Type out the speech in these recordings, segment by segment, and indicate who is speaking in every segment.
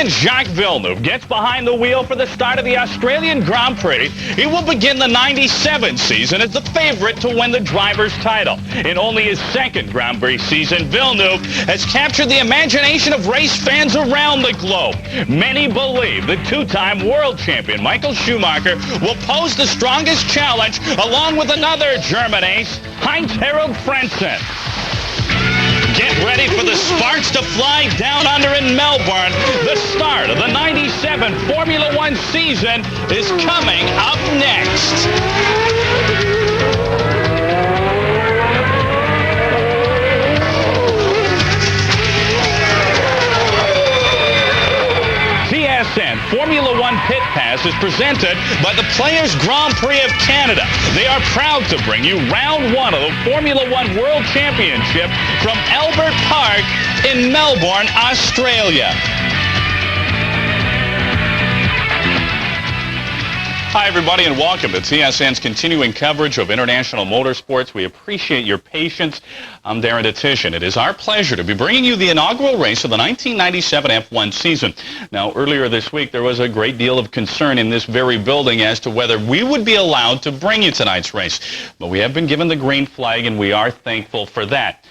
Speaker 1: Australian Jacques Villeneuve gets behind the wheel for the start of the Australian Grand Prix. He will begin the 97 season as the favorite to win the driver's title. In only his second Grand Prix season, Villeneuve has captured the imagination of race fans around the globe. Many believe the two-time world champion Michael Schumacher will pose the strongest challenge along with another German ace, Heinz-Harald Frentzen. Get ready for the sparks to fly down under in Melbourne. The start of the 97 Formula One season is coming up next. TSN Formula One Pit Pass is presented by the Players Grand Prix of Canada. They are proud to bring you round one of the Formula One World Championship from Albert Park in Melbourne, Australia. Hi, everybody, and welcome to TSN's continuing coverage of international motorsports. We appreciate your patience. I'm Darren Detishin. It is our pleasure to be bringing you the inaugural race of the 1997 F1 season. Now, earlier this week, there was a great deal of concern in this very building as to whether we would be allowed to bring you tonight's race. But we have been given the green flag, and we are thankful for that.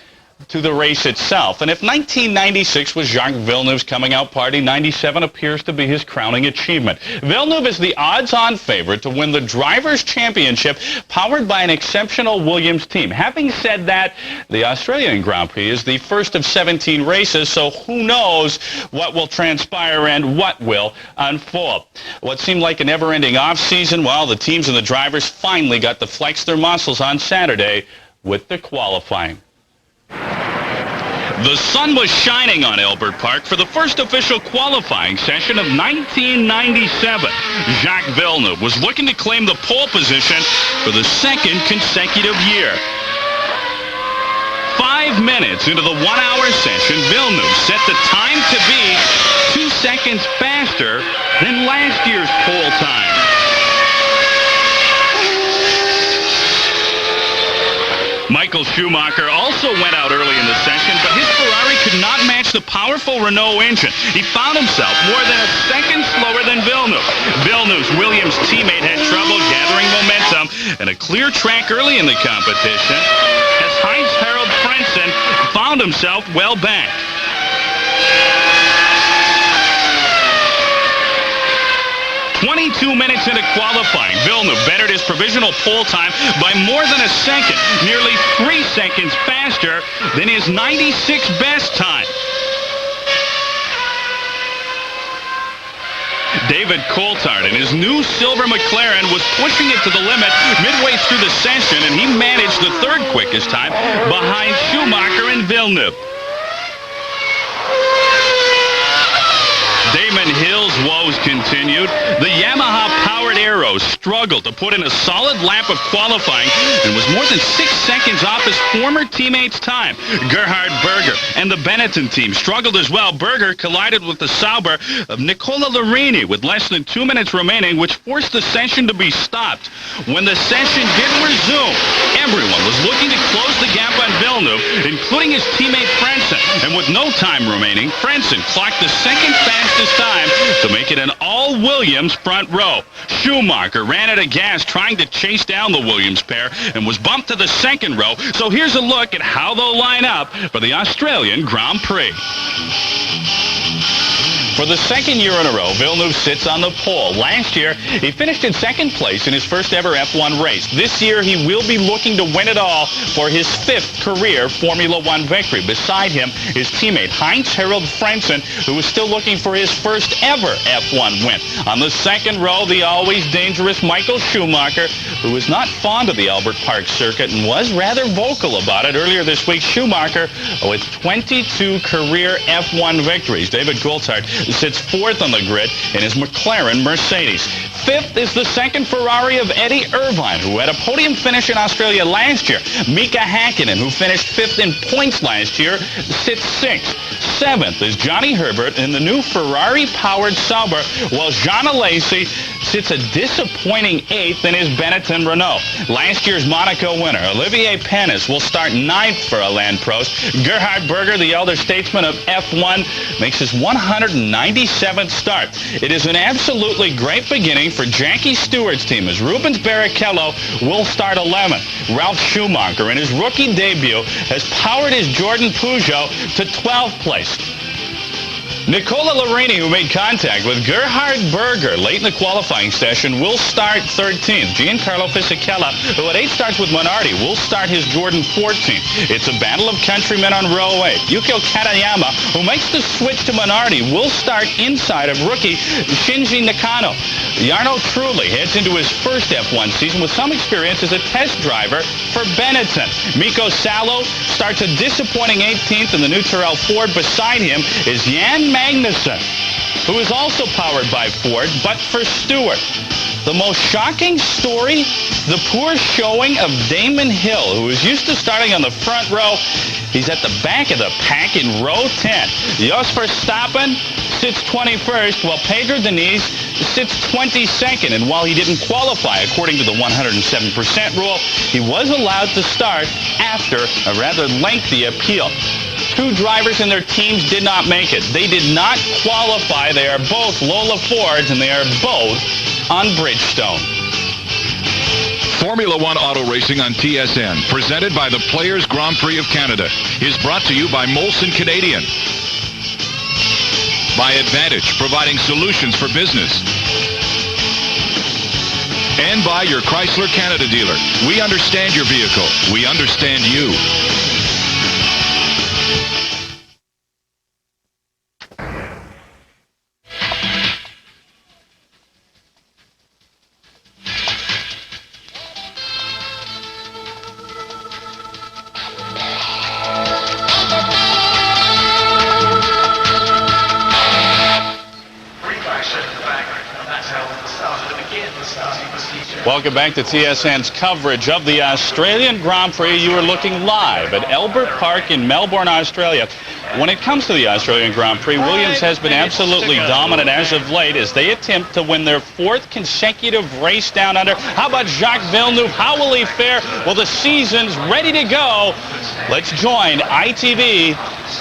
Speaker 1: To the race itself. And if 1996 was Jacques Villeneuve's coming out party, 97 appears to be his crowning achievement. Villeneuve is the odds-on favorite to win the Drivers' Championship powered by an exceptional Williams team. Having said that, the Australian Grand Prix is the first of 17 races, so who knows what will transpire and what will unfold. What seemed like a never-ending off-season, well, the teams and the drivers finally got to flex their muscles on Saturday with the qualifying. The sun was shining on Albert Park for the first official qualifying session of 1997. Jacques Villeneuve was looking to claim the pole position for the second consecutive year. 5 minutes into the one-hour session, Villeneuve set the time to be 2 seconds faster than last year's pole time. Michael Schumacher also went out early in the session, but his Ferrari could not match the powerful Renault engine. He found himself more than a second slower than Villeneuve. Villeneuve's Williams teammate had trouble gathering momentum and a clear track early in the competition as Heinz-Harald Frentzen found himself well back. "22 minutes into qualifying, Villeneuve bettered his provisional pole time by more than a second, nearly 3 seconds faster than his 96 best time. David Coulthard in his new silver McLaren was pushing it to the limit midway through the session, and he managed the third quickest time behind Schumacher and Villeneuve. Damon Hill's woes continued. The Yamaha-powered Aero struggled to put in a solid lap of qualifying and was more than 6 seconds off his former teammate's time. Gerhard Berger and the Benetton team struggled as well. Berger collided with the Sauber of Nicola Larini with less than 2 minutes remaining, which forced the session to be stopped. When the session did resume, everyone was looking to close the gap on Villeneuve, including his teammate Frentzen. And with no time remaining, Frentzen clocked the second fastest time to make it an all-Williams front row. Schumacher ran out of gas trying to chase down the Williams pair and was bumped to the second row. So here's a look at how they'll line up for the Australian Grand Prix. For the second year in a row, Villeneuve sits on the pole. Last year, he finished in second place in his first ever F1 race. This year, he will be looking to win it all for his 5th career Formula One victory. Beside him, his teammate Heinz-Harald Frentzen, who is still looking for his first ever F1 win. On the second row, the always dangerous Michael Schumacher, who is not fond of the Albert Park circuit and was rather vocal about it earlier this week. Schumacher with 22 career F1 victories. David Coulthard sits 4th on the grid in his McLaren Mercedes. 5th is the second Ferrari of Eddie Irvine, who had a podium finish in Australia last year. Mika Hakkinen, who finished 5th in points last year, sits 6th. 7th is Johnny Herbert in the new Ferrari-powered Sauber, while Jean Alesi sits a disappointing 8th in his Benetton Renault. Last year's Monaco winner, Olivier Panis, will start 9th for Alain Prost. Gerhard Berger, the elder statesman of F1, makes his 197th start. It is an absolutely great beginning for Jackie Stewart's team, as Rubens Barrichello will start 11th. Ralf Schumacher, in his rookie debut, has powered his Jordan Peugeot to 12th place. Nicola Larini, who made contact with Gerhard Berger late in the qualifying session, will start 13th. Giancarlo Fisichella, who had 8 starts with Minardi, will start his Jordan 14th. It's a battle of countrymen on row 8. Yukio Katayama, who makes the switch to Minardi, will start inside of rookie Shinji Nakano. Jarno Trulli heads into his first F1 season with some experience as a test driver for Benetton. Mikko Salo starts a disappointing 18th in the new Tyrrell Ford. Beside him is Jan Magnussen, who is also powered by Ford, but for Stewart. The most shocking story, the poor showing of Damon Hill, who is used to starting on the front row. He's at the back of the pack in row 10. Jos Verstappen sits 21st, while Pedro Diniz sits 22nd. And while he didn't qualify according to the 107% rule, he was allowed to start after a rather lengthy appeal. 2 drivers and their teams did not make it. They did not qualify. They are both Lola Fords, and they are both on Bridgestone.
Speaker 2: Formula One Auto Racing on TSN, presented by the Players Grand Prix of Canada, is brought to you by Molson Canadian, by Advantage, providing solutions for business, and by your Chrysler Canada dealer. We understand your vehicle. We understand you.
Speaker 1: Welcome back to TSN's coverage of the Australian Grand Prix. You are looking live at Albert Park in Melbourne, Australia. When it comes to the Australian Grand Prix, Williams has been absolutely dominant as of late as they attempt to win their 4th consecutive race down under. How about Jacques Villeneuve? How will he fare? Well, the season's ready to go. Let's join ITV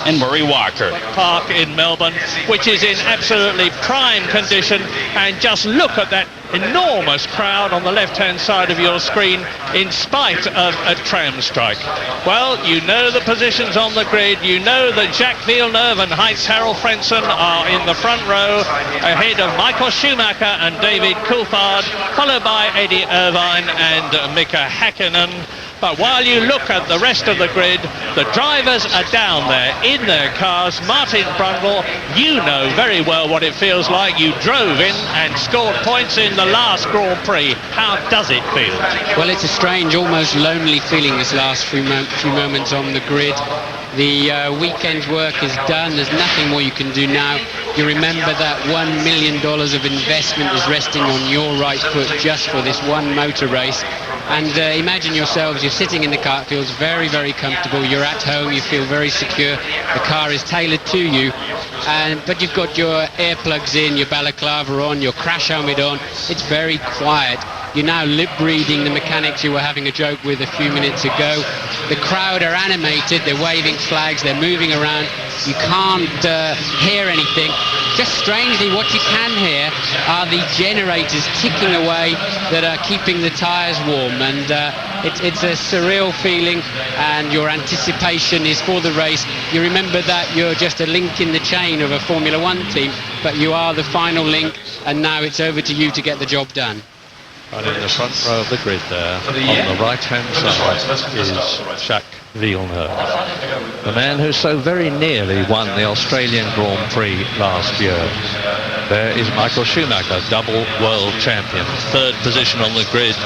Speaker 1: and Murray Walker.
Speaker 3: Park in Melbourne, which is in absolutely prime condition, and just look at that enormous crowd on the left-hand side of your screen in spite of a tram strike. Well, you know the positions on the grid. You know that Jacques Villeneuve and Heinz-Harald Frentzen are in the front row, ahead of Michael Schumacher and David Coulthard, followed by Eddie Irvine and Mika Häkkinen. But while you look at the rest of the grid, the drivers are down there in their cars. Martin Brundle, you know very well what it feels like. You drove in and scored points in the last Grand Prix. How does it feel?
Speaker 4: Well, it's a strange, almost lonely feeling this last few moments on the grid. The weekend's work is done. There's nothing more you can do now. You remember that $1 million of investment is resting on your right foot just for this one motor race. And imagine yourselves, you're sitting in the car, it feels very, very comfortable. You're at home, you feel very secure. The car is tailored to you. But you've got your earplugs in, your balaclava on, your crash helmet on. It's very quiet. You're now lip-reading the mechanics you were having a joke with a few minutes ago. The crowd are animated, they're waving flags, they're moving around. You can't hear anything. Just strangely, what you can hear are the generators ticking away that are keeping the tyres warm. And it's a surreal feeling, and your anticipation is for the race. You remember that you're just a link in the chain of a Formula One team, but you are the final link, and now it's over to you to get the job done.
Speaker 3: Right in the front row of the grid there, on the right-hand side, is Jacques Villeneuve, the man who so very nearly won the Australian Grand Prix last year. There is Michael Schumacher, double world champion, 3rd position on the grid.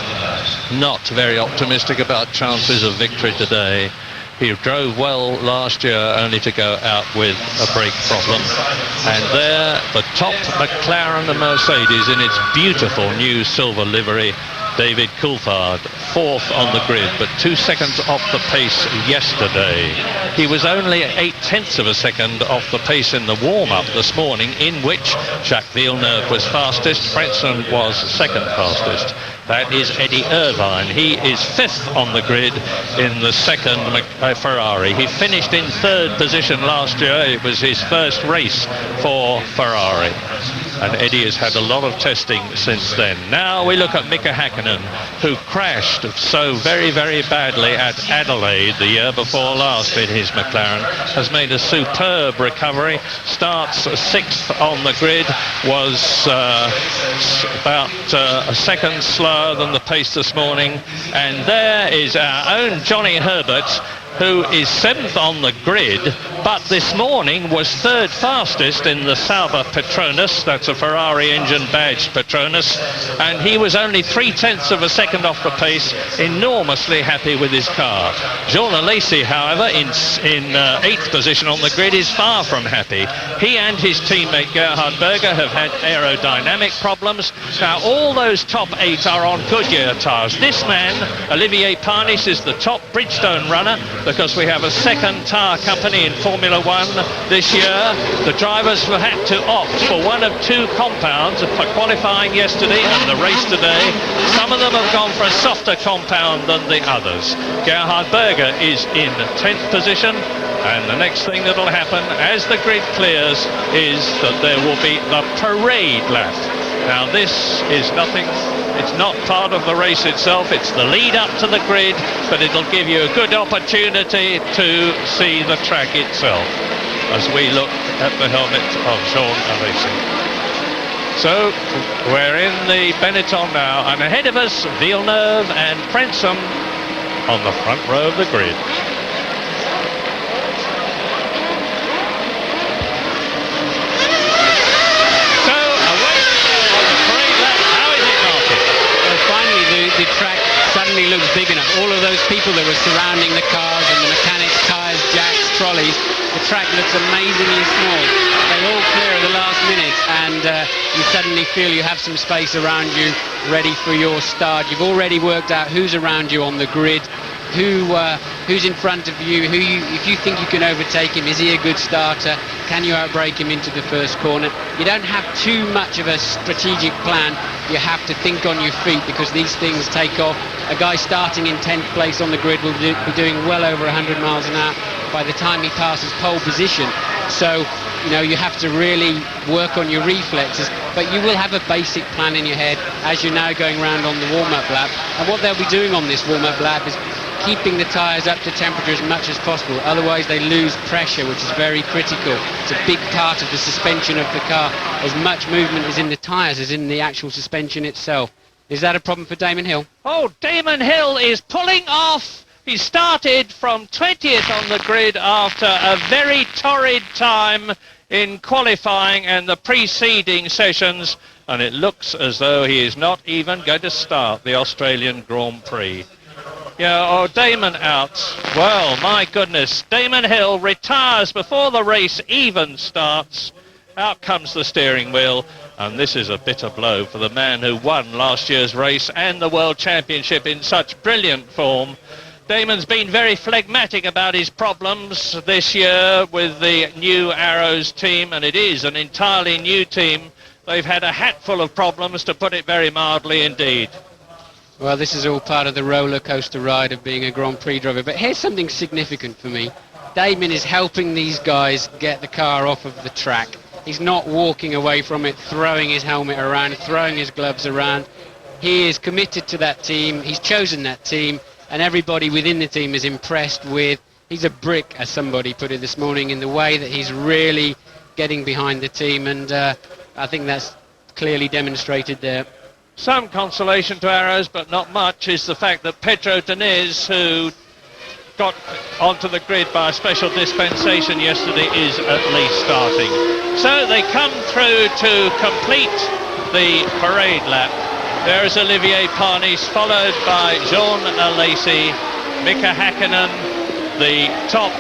Speaker 3: Not very optimistic about chances of victory today. He drove well last year, only to go out with a brake problem. And there, the top McLaren and Mercedes in its beautiful new silver livery, David Coulthard, 4th on the grid, but 2 seconds off the pace yesterday. He was only 0.8 of a second off the pace in the warm-up this morning, in which Jacques Villeneuve was fastest, Frenson was second fastest. That is Eddie Irvine. He is 5th on the grid in the second Ferrari. He finished in 3rd position last year. It was his first race for Ferrari. And Eddie has had a lot of testing since then. Now we look at Mika Hakkinen, who crashed so very, very badly at Adelaide the year before last in his McLaren, has made a superb recovery, starts 6th on the grid, was about a second slower than the pace this morning. And there is our own Johnny Herbert, who is 7th on the grid, but this morning was 3rd fastest in the Sauber Petronas. That's a Ferrari engine badged Petronas, and he was only 0.3 of a second off the pace, enormously happy with his car. Jean Alesi, however, in 8th position on the grid, is far from happy. He and his teammate Gerhard Berger have had aerodynamic problems. Now all those top 8 are on Goodyear tyres. This man, Olivier Panis, is the top Bridgestone runner, because we have a second tyre company in Formula 1 this year. The drivers have had to opt for one of 2 compounds for qualifying yesterday and the race today. Some of them have gone for a softer compound than the others. Gerhard Berger is in 10th position, and the next thing that will happen as the grid clears is that there will be the parade lap. Now this is nothing. It's not part of the race itself, it's the lead up to the grid, but it'll give you a good opportunity to see the track itself as we look at the helmet of Jean Alesi. So we're in the Benetton now, and ahead of us Villeneuve and Frenson on the front row of the grid.
Speaker 4: The track suddenly looks big enough. All of those people that were surrounding the cars and the mechanics, tyres, jacks, trolleys, the track looks amazingly small. They all clear at the last minute, and you suddenly feel you have some space around you ready for your start. You've already worked out who's around you on the grid, who's in front of you, if you think you can overtake him, is he a good starter? Can you outbrake him into the first corner? You don't have too much of a strategic plan. You have to think on your feet, because these things take off. A guy starting in 10th place on the grid will be doing well over 100 miles an hour by the time he passes pole position. So, you know, you have to really work on your reflexes, but you will have a basic plan in your head as you're now going around on the warm-up lap. And what they'll be doing on this warm-up lap is keeping the tyres up to temperature as much as possible. Otherwise they lose pressure, which is very critical. It's a big part of the suspension of the car. As much movement is in the tyres as in the actual suspension itself. Is that a problem for Damon Hill?
Speaker 3: Oh, Damon Hill is pulling off. He started from 20th on the grid after a very torrid time in qualifying and the preceding sessions, and it looks as though he is not even going to start the Australian Grand Prix. Yeah, oh, Damon out. Well, my goodness. Damon Hill retires before the race even starts. Out comes the steering wheel, and this is a bitter blow for the man who won last year's race and the World Championship in such brilliant form. Damon's been very phlegmatic about his problems this year with the new Arrows team, and it is an entirely new team. They've had a hatful of problems, to put it very mildly indeed.
Speaker 4: Well, this is all part of the roller coaster ride of being a Grand Prix driver. But here's something significant for me. Damon is helping these guys get the car off of the track. He's not walking away from it, throwing his helmet around, throwing his gloves around. He is committed to that team. He's chosen that team, and everybody within the team is impressed with. He's a brick, as somebody put it this morning, in the way that he's really getting behind the team, and I think that's clearly demonstrated there.
Speaker 3: Some consolation to Arrows, but not much, is the fact that Pedro Diniz, who got onto the grid by a special dispensation yesterday, is at least starting. So they come through to complete the parade lap. There is Olivier Panis, followed by Jean Alesi, Mika Hakkinen. The top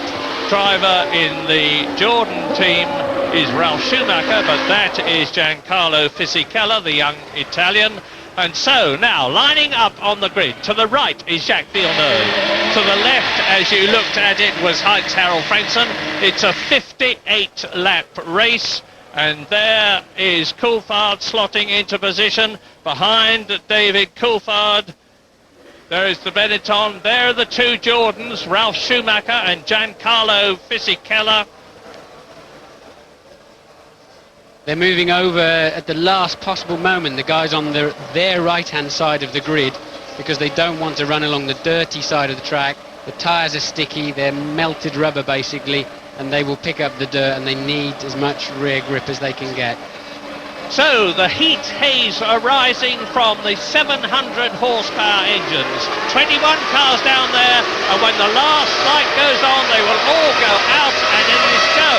Speaker 3: driver in the Jordan team is Ralf Schumacher, but that is Giancarlo Fisichella, the young Italian. And so now lining up on the grid, to the right is Jacques Villeneuve, to the left as you looked at it was Heinz Harald Frentzen. It's a 58 lap race, and there is Coulthard slotting into position behind David Coulthard. There is the Benetton, there are the two Jordans, Ralf Schumacher and Giancarlo Fisichella.
Speaker 4: They're moving over at the last possible moment, the guys on their right-hand side of the grid, because they don't want to run along the dirty side of the track. The tyres are sticky, they're melted rubber basically, and they will pick up the dirt, and they need as much rear grip as they can get.
Speaker 3: So the heat haze arising from the 700 horsepower engines. 21 cars down there, and when the last light goes on, they will all go out, and it is go.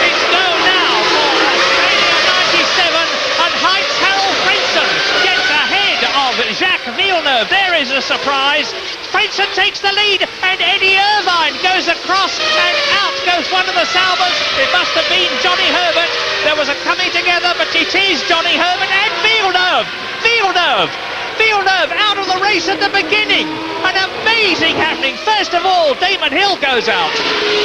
Speaker 3: It's go now for Australia 97, and Heinz Harald Frentzen gets ahead of Jacques Villeneuve. There is a surprise. Frentzen takes the lead, and Eddie Irvine goes across, and out goes one of the Saubers. It must have been Johnny Herbert. There was a coming together, but it is Johnny Herbert and Villeneuve. Villeneuve out of the race at the beginning. An amazing happening. First of all, Damon Hill goes out.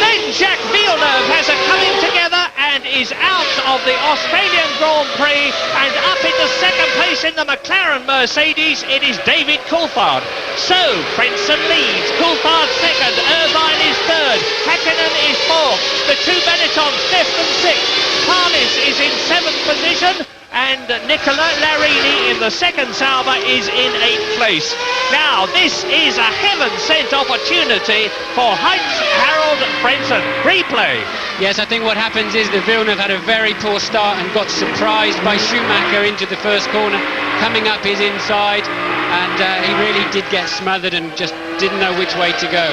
Speaker 3: Then Jacques Villeneuve has a coming together and is out of the Australian Grand Prix, and up into second place in the McLaren Mercedes, it is David Coulthard. So Frentzen leads, Coulthard second, Irvine is third, Häkkinen is fourth, the two Benettons fifth and sixth, Harness is in seventh position, and Nicola Larini in the second Sauber is in 8th place. Now this is a heaven-sent opportunity for Heinz Harald Frentzen. Replay.
Speaker 4: Yes, I think what happens is that Villeneuve had a very poor start and got surprised by Schumacher into the first corner, coming up his inside, and he really did get smothered and just didn't know which way to go.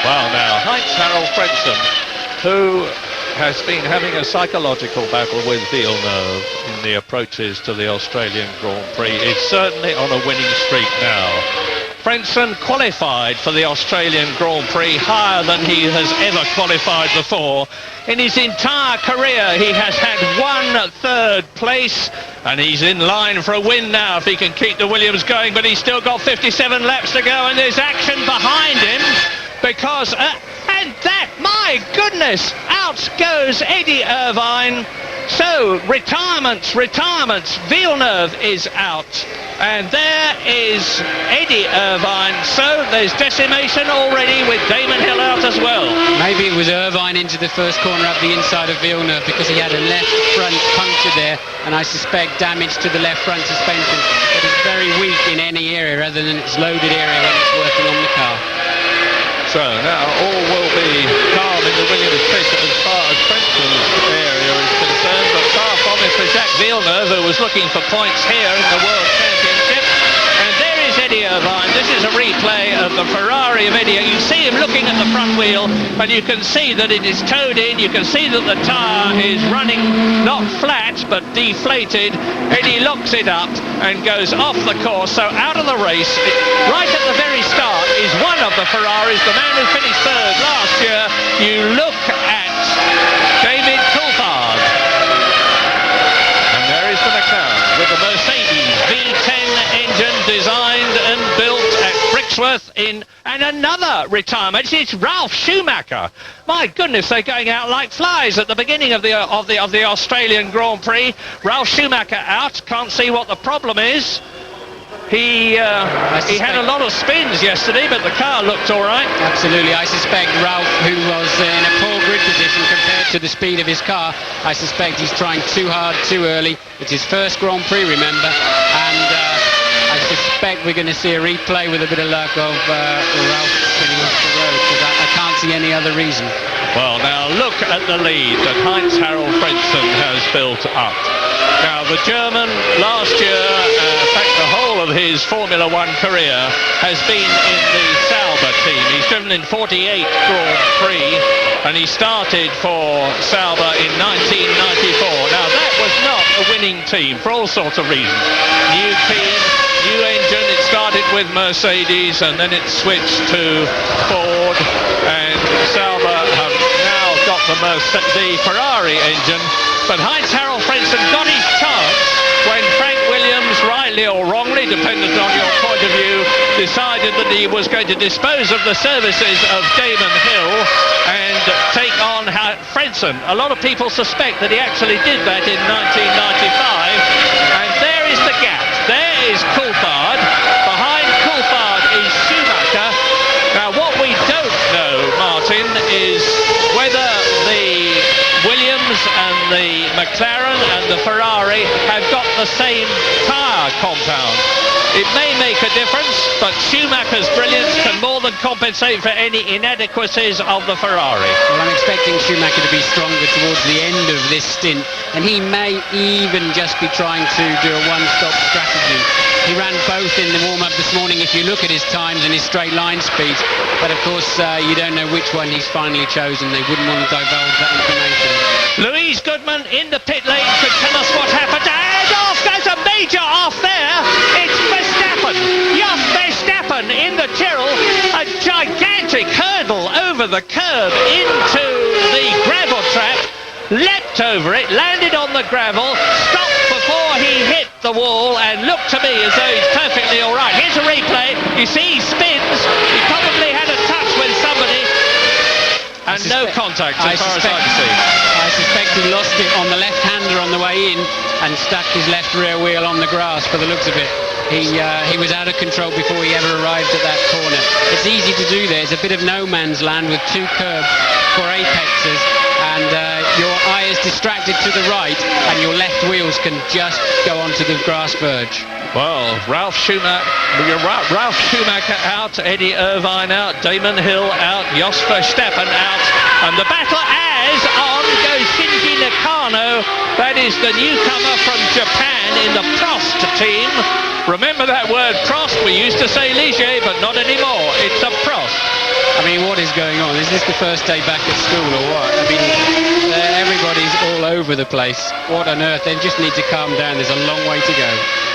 Speaker 3: Well now, Heinz Harald Frentzen, who has been having a psychological battle with Villeneuve in the approaches to the Australian Grand Prix, is certainly on a winning streak now. Frentzen qualified for the Australian Grand Prix higher than he has ever qualified before. In his entire career he has had 1/3 place, and he's in line for a win now if he can keep the Williams going, but he's still got 57 laps to go, and there's action behind him because and that, my goodness, out goes Eddie Irvine. So retirements, Villeneuve is out, and there is Eddie Irvine. So there's decimation already with Damon Hill out as well.
Speaker 4: Maybe it was Irvine into the first corner up the inside of Villeneuve, because he had a left front puncture there, and I suspect damage to the left front suspension. But it's very weak in any area other than its loaded area when it's working on the car.
Speaker 3: So now all will be calm in the Williams pit as far as Frentzen's area is concerned, but far from it for Jacques Villeneuve, who was looking for points here in the World Championship. And there is Eddie Irvine. This is a replay of the Ferrari of Eddie. You see him looking at the front wheel, and you can see that it is towed in. You can see that the tyre is running not flat but deflated. Eddie locks it up and goes off the course. So out of the race, right at the very start, is one of the Ferraris, the man who finished third last year. You look at David Coulthard. And there is the McLaren with the Mercedes V10 engine designed and built at Brixworth and another retirement. It's Ralf Schumacher. My goodness, they're going out like flies at the beginning of the Australian Grand Prix. Ralf Schumacher out. Can't see what the problem is. He had a lot of spins yesterday, but the car looked all right.
Speaker 4: Absolutely. I suspect Ralph, who was in a poor grid position compared to the speed of his car, I suspect he's trying too hard, too early. It's his first Grand Prix, remember, and I suspect we're going to see a replay with a bit of luck of Ralph spinning off the road, because I can't see any other reason.
Speaker 3: Well, now look at the lead that Heinz Harald Frentzen has built up. Now, the German last year, in fact, the whole of his Formula One career has been in the Sauber team. He's driven in 48 Grand Prix, and he started for Sauber in 1994. Now, that was not a winning team for all sorts of reasons. New team, new engine. It started with Mercedes, and then it switched to Ford, and Sauber have now got the Ferrari engine. But Heinz Harald Frentzen got his chance when Frank rightly or wrongly, dependent on your point of view, decided that he was going to dispose of the services of Damon Hill and take on Frenson. A lot of people suspect that he actually did that in 1995, and there is the gap. There is Coulthard. Behind Coulthard is Schumacher. Now, what we don't know, Martin, is whether the Williams and the McLaren and the Ferrari have got the same tyre compound. It may make a difference, but Schumacher's brilliance can more than compensate for any inadequacies of the Ferrari.
Speaker 4: Well, I'm expecting Schumacher to be stronger towards the end of this stint, and he may even just be trying to do a one-stop strategy. He ran both in the warm-up this morning if you look at his times and his straight line speeds, but of course you don't know which one he's finally chosen. They wouldn't want to divulge that information.
Speaker 3: Louise Goodman in the pit lane to tell us what happened, and off goes a major off there. It's Verstappen, Jos Verstappen in the Tyrrell, a gigantic hurdle over the curb into the gravel trap, leapt over it, landed on the gravel, stopped before he hit the wall, and looked to me as though he's perfectly all right. Here's a replay. You see he spins. He probably had a touch with somebody, and no contact as far as I can see.
Speaker 4: I suspect he lost it on the left-hander on the way in and stuck his left rear wheel on the grass for the looks of it. He was out of control before he ever arrived at that corner. It's easy to do there. It's a bit of no man's land with two curbs for apexes, and your eye is distracted to the right and your left wheels can just go onto the grass verge.
Speaker 3: Well, Ralf Schumacher out, Eddie Irvine out, Damon Hill out, Jos Verstappen out, and the battle as on goes Shinji Nakano. That is the newcomer from Japan in the Prost team. Remember that word Prost? We used to say Ligier, but not anymore. It's a Prost.
Speaker 4: I mean, what is going on? Is this the first day back at school or what? I mean, everybody's all over the place. What on earth? They just need to calm down. There's a long way to go.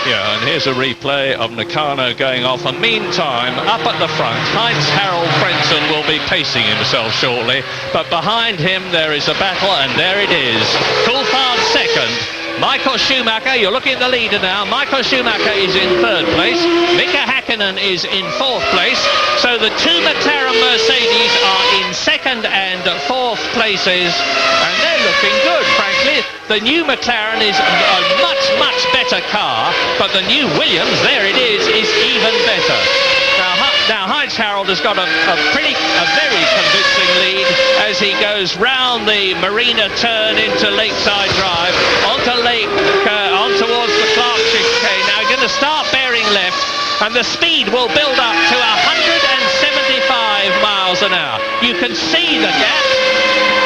Speaker 3: Yeah, and here's a replay of Nakano going off. And meantime, up at the front, Heinz-Harald Frentzen will be pacing himself shortly. But behind him, there is a battle, and there it is. Coulthard second. Michael Schumacher, you're looking at the leader now. Michael Schumacher is in third place. Mika Häkkinen is in fourth place. So the two McLaren Mercedes are in second and fourth places. And they're looking good, frankly. The new McLaren is a much, much better car. But the new Williams, there it is even better. Now Heinz-Harald has got a very convincing lead as he goes round the Marina turn into Lakeside Drive, on towards the Clark chicane. Now going to start bearing left, and the speed will build up to 175 miles an hour. You can see the gap,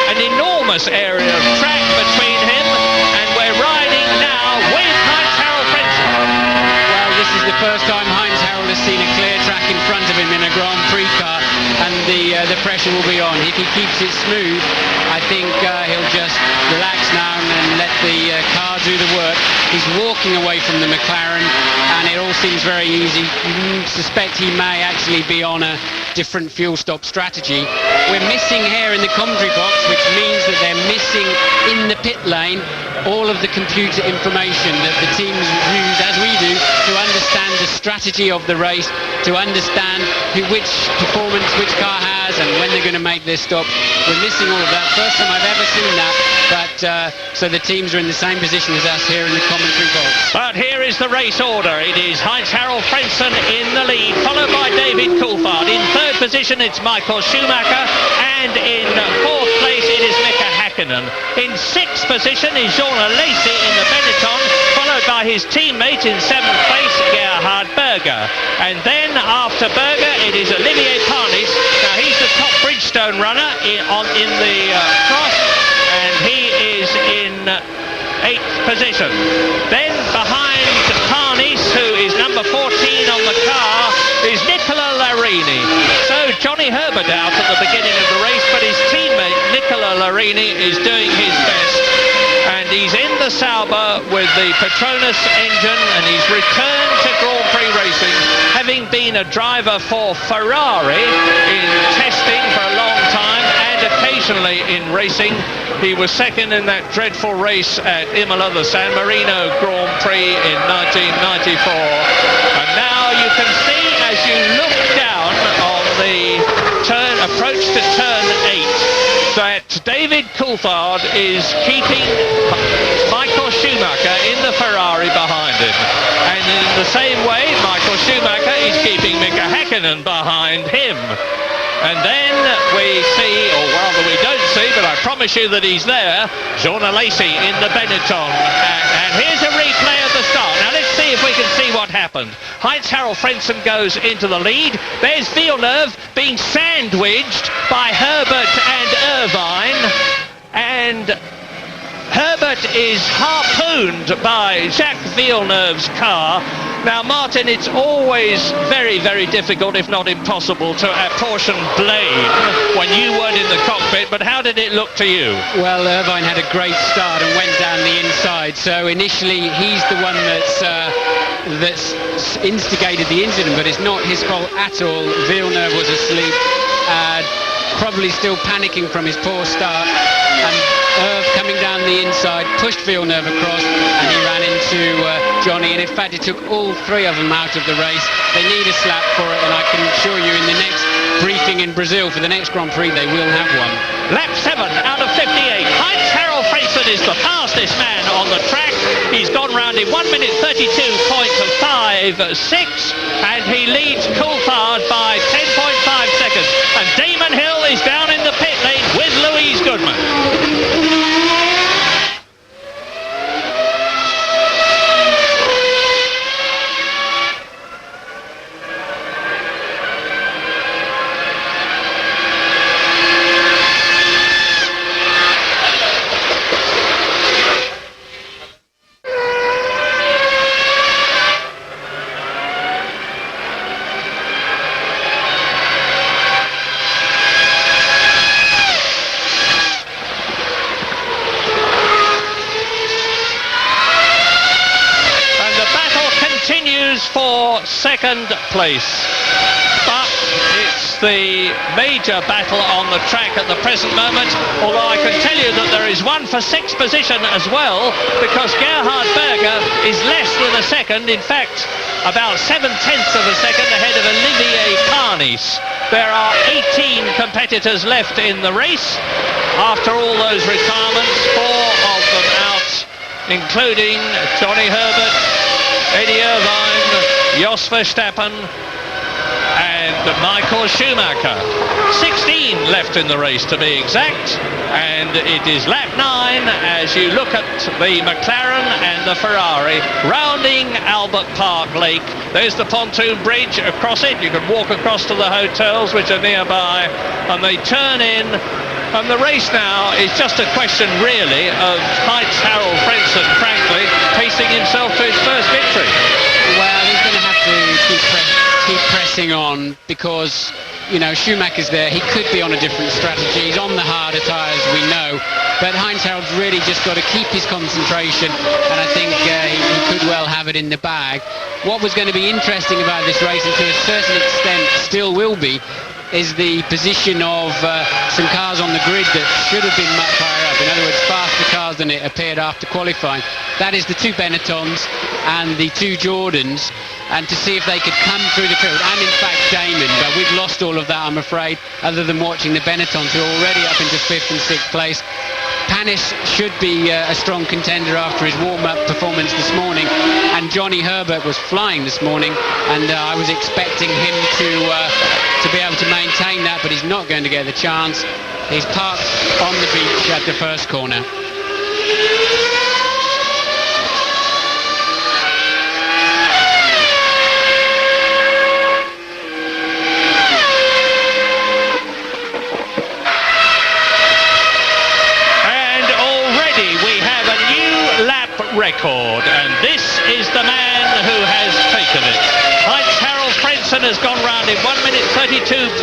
Speaker 3: an enormous area of track between him, and we're riding now with Heinz-Harald Frentzen.
Speaker 4: Well, this is the first time Heinz-Harald has seen a clear track in front of him in a Grand Prix car, and the pressure will be on. If he keeps it smooth, I think he'll just relax now and let the car do the work. He's walking away from the McLaren, and it all seems very easy. You suspect he may actually be on a different fuel stop strategy. We're missing here in the commentary box, which means that they're missing in the pit lane all of the computer information that the teams use, as we do, to understand the strategy of the race, to understand which performance which car has and when they're going to make their stops. We're missing all of that. First time I've ever seen that, but so the teams are in the same position as us here in the commentary box.
Speaker 3: But here is the race order. It is Heinz-Harald Frentzen in the lead, followed by David Coulthard. In third position, it's Michael Schumacher, and in fourth place, it is Mika Häkkinen. In sixth position is Jean Alesi in the Benetton, followed by his teammate in seventh place, Gerhard Berger. And then after Berger, it is Olivier Panis. Now he's the top Bridgestone runner in the cross, and he is in eighth position. Then behind Panis, who is number 14 on the car, is Nicola Larini. So Johnny Herbert out at the beginning of the race, but his teammate Nicola Larini is doing his best. And he's in the Sauber with the Petronas engine, and he's returned to Grand Prix racing, having been a driver for Ferrari in testing for a long time and occasionally occasionally in racing. He was second in that dreadful race at Imola, the San Marino Grand Prix in 1994. And now you can see, as you look down on the approach to turn 8, that David Coulthard is keeping Michael Schumacher in the Ferrari behind him. And in the same way, Michael Schumacher is keeping Mika Häkkinen behind him. And then we see, or rather we don't see, but I promise you that he's there, Jean Alesi in the Benetton. And here's a replay of the start. Now let's see if we can see what happened. Heinz-Harald Frentzen goes into the lead. There's Villeneuve being sandwiched by Herbert and Irvine. And Herbert is harpooned by Jacques Villeneuve's car. Now, Martin, it's always very, very difficult, if not impossible, to apportion blame when you weren't in the cockpit, but how did it look to you?
Speaker 4: Well, Irvine had a great start and went down the inside, so initially he's the one that's instigated the incident, but it's not his fault at all. Villeneuve was asleep, probably still panicking from his poor start, and Irv coming down the inside pushed Villeneuve across, and he ran into Johnny, and in fact it took all three of them out of the race. They need a slap for it, and I can assure you in the next briefing in Brazil for the next Grand Prix they will have one.
Speaker 3: Lap 7 out of 58. Heinz-Harald Frentzen is the fastest man on the track. He's gone round in 1 minute 32.56, and he leads Coulthard by 10.5 seconds. And Damon Hill is down in the pit lane with Louise Goodman. For second place, but it's the major battle on the track at the present moment, although I can tell you that there is one for sixth position as well, because Gerhard Berger is less than a second, in fact about 7/10 of a second ahead of Olivier Panis. There are 18 competitors left in the race after all those retirements, 4 of them out, including Johnny Herbert, Eddie Irvine, Jos Verstappen and Michael Schumacher. 16 left in the race to be exact, and it is lap 9 as you look at the McLaren and the Ferrari rounding Albert Park Lake. There's the pontoon bridge across it. You can walk across to the hotels which are nearby, and they turn in. And the race now is just a question, really, of Heinz-Harald Frentzen, frankly, pacing himself to his first victory.
Speaker 4: Well, he's going to have to keep pressing on because, you know, Schumacher's there. He could be on a different strategy. He's on the harder tyres, we know. But Heinz-Harald's really just got to keep his concentration, and I think he could well have it in the bag. What was going to be interesting about this race, and to a certain extent still will be, is the position of some cars on the grid that should have been much higher up. In other words, faster cars than it appeared after qualifying. That is the 2 Benettons and the 2 Jordans, and to see if they could come through the field, and in fact Damon, but we've lost all of that, I'm afraid, other than watching the Benettons, who are already up into 5th and 6th place. Panis should be a strong contender after his warm-up performance this morning, and Johnny Herbert was flying this morning, and I was expecting him to be able to maintain that, but he's not going to get the chance. He's parked on the beach at the first corner.
Speaker 3: Record, and this is the man who has taken it. Heinz-Harald Frentzen has gone round in 1 minute 32.56,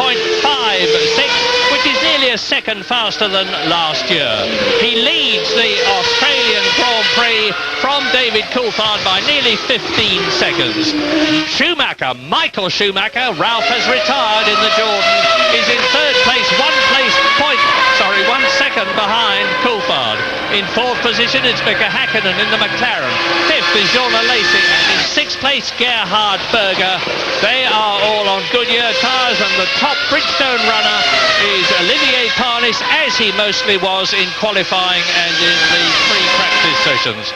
Speaker 3: which is nearly a second faster than last year. He leads the Australian Grand Prix from David Coulthard by nearly 15 seconds. Schumacher, Michael Schumacher, Ralph has retired in the Jordan, is in third place, 1 point 1 second behind Coulthard. In 4th position, it's Mika Häkkinen in the McLaren. 5th is Jorna Lacey, and in 6th place, Gerhard Berger. They are all on Goodyear tyres, and the top Bridgestone runner is Olivier Panis, as he mostly was in qualifying and in the pre-practice sessions.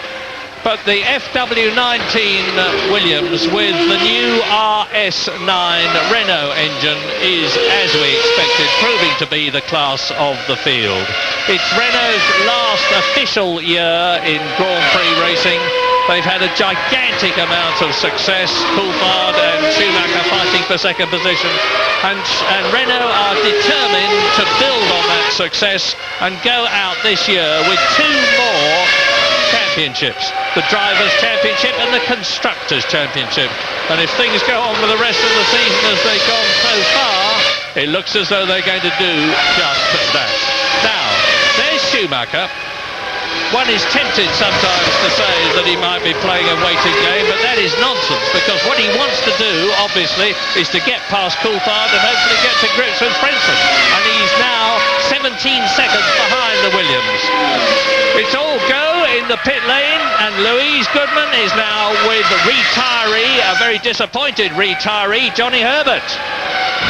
Speaker 3: But the FW19 Williams with the new RS9 Renault engine is, as we expected, proving to be the class of the field. It's Renault's last official year in Grand Prix racing. They've had a gigantic amount of success, Coulthard and Schumacher fighting for 2nd position, and Renault are determined to build on that success and go out this year with 2 more championships, the Drivers' Championship and the Constructors' Championship. And if things go on with the rest of the season as they've gone so far, it looks as though they're going to do just that. Now, there's Schumacher. One is tempted sometimes to say that he might be playing a waiting game, but that is nonsense, because what he wants to do, obviously, is to get past Coulthard and hopefully get to grips with Frentzen. And he's now 17 seconds behind the Williams. It's all go in the pit lane, and Louise Goodman is now with retiree, a very disappointed retiree, Johnny Herbert.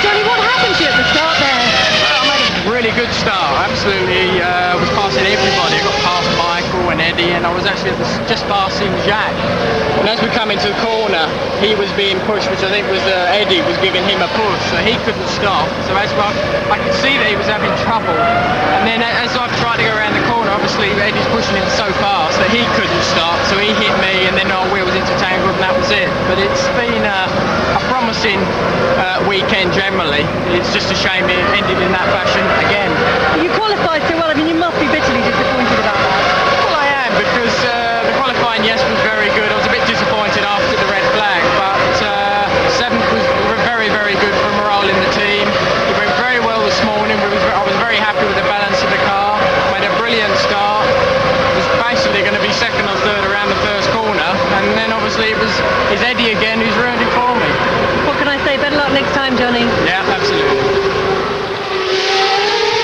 Speaker 5: Johnny, what happened to you at the start there?
Speaker 6: Well, I made a really good start. Absolutely was passing everybody. I got past Michael and Eddie, and I was actually just passing Jack. And as we come into the corner, he was being pushed, which I think was Eddie was giving him a push, so he couldn't stop. So as well, I could see that he was having trouble. And then as I've tried to go around the corner, obviously Eddie's pushing him so fast that he couldn't stop. So he hit me, and then our wheels intertangled, and that was it. But it's been a promising weekend generally. It's just a shame it ended in that fashion again.
Speaker 5: You qualified so well. I mean, you must be bitterly disappointed about that.
Speaker 6: Well, I am, because the qualifying, yes, was very good. I was a bit disappointed after the red flag, but 7th was very, very good for morale in the team. It went very well this morning. I was very happy with the balance of the car. Made a brilliant start. It was basically going to be 2nd or 3rd around the 1st corner, and then obviously it's Eddie again who's ruined it for me.
Speaker 5: What can I say? Better luck next time, Johnny.
Speaker 6: Yeah, absolutely.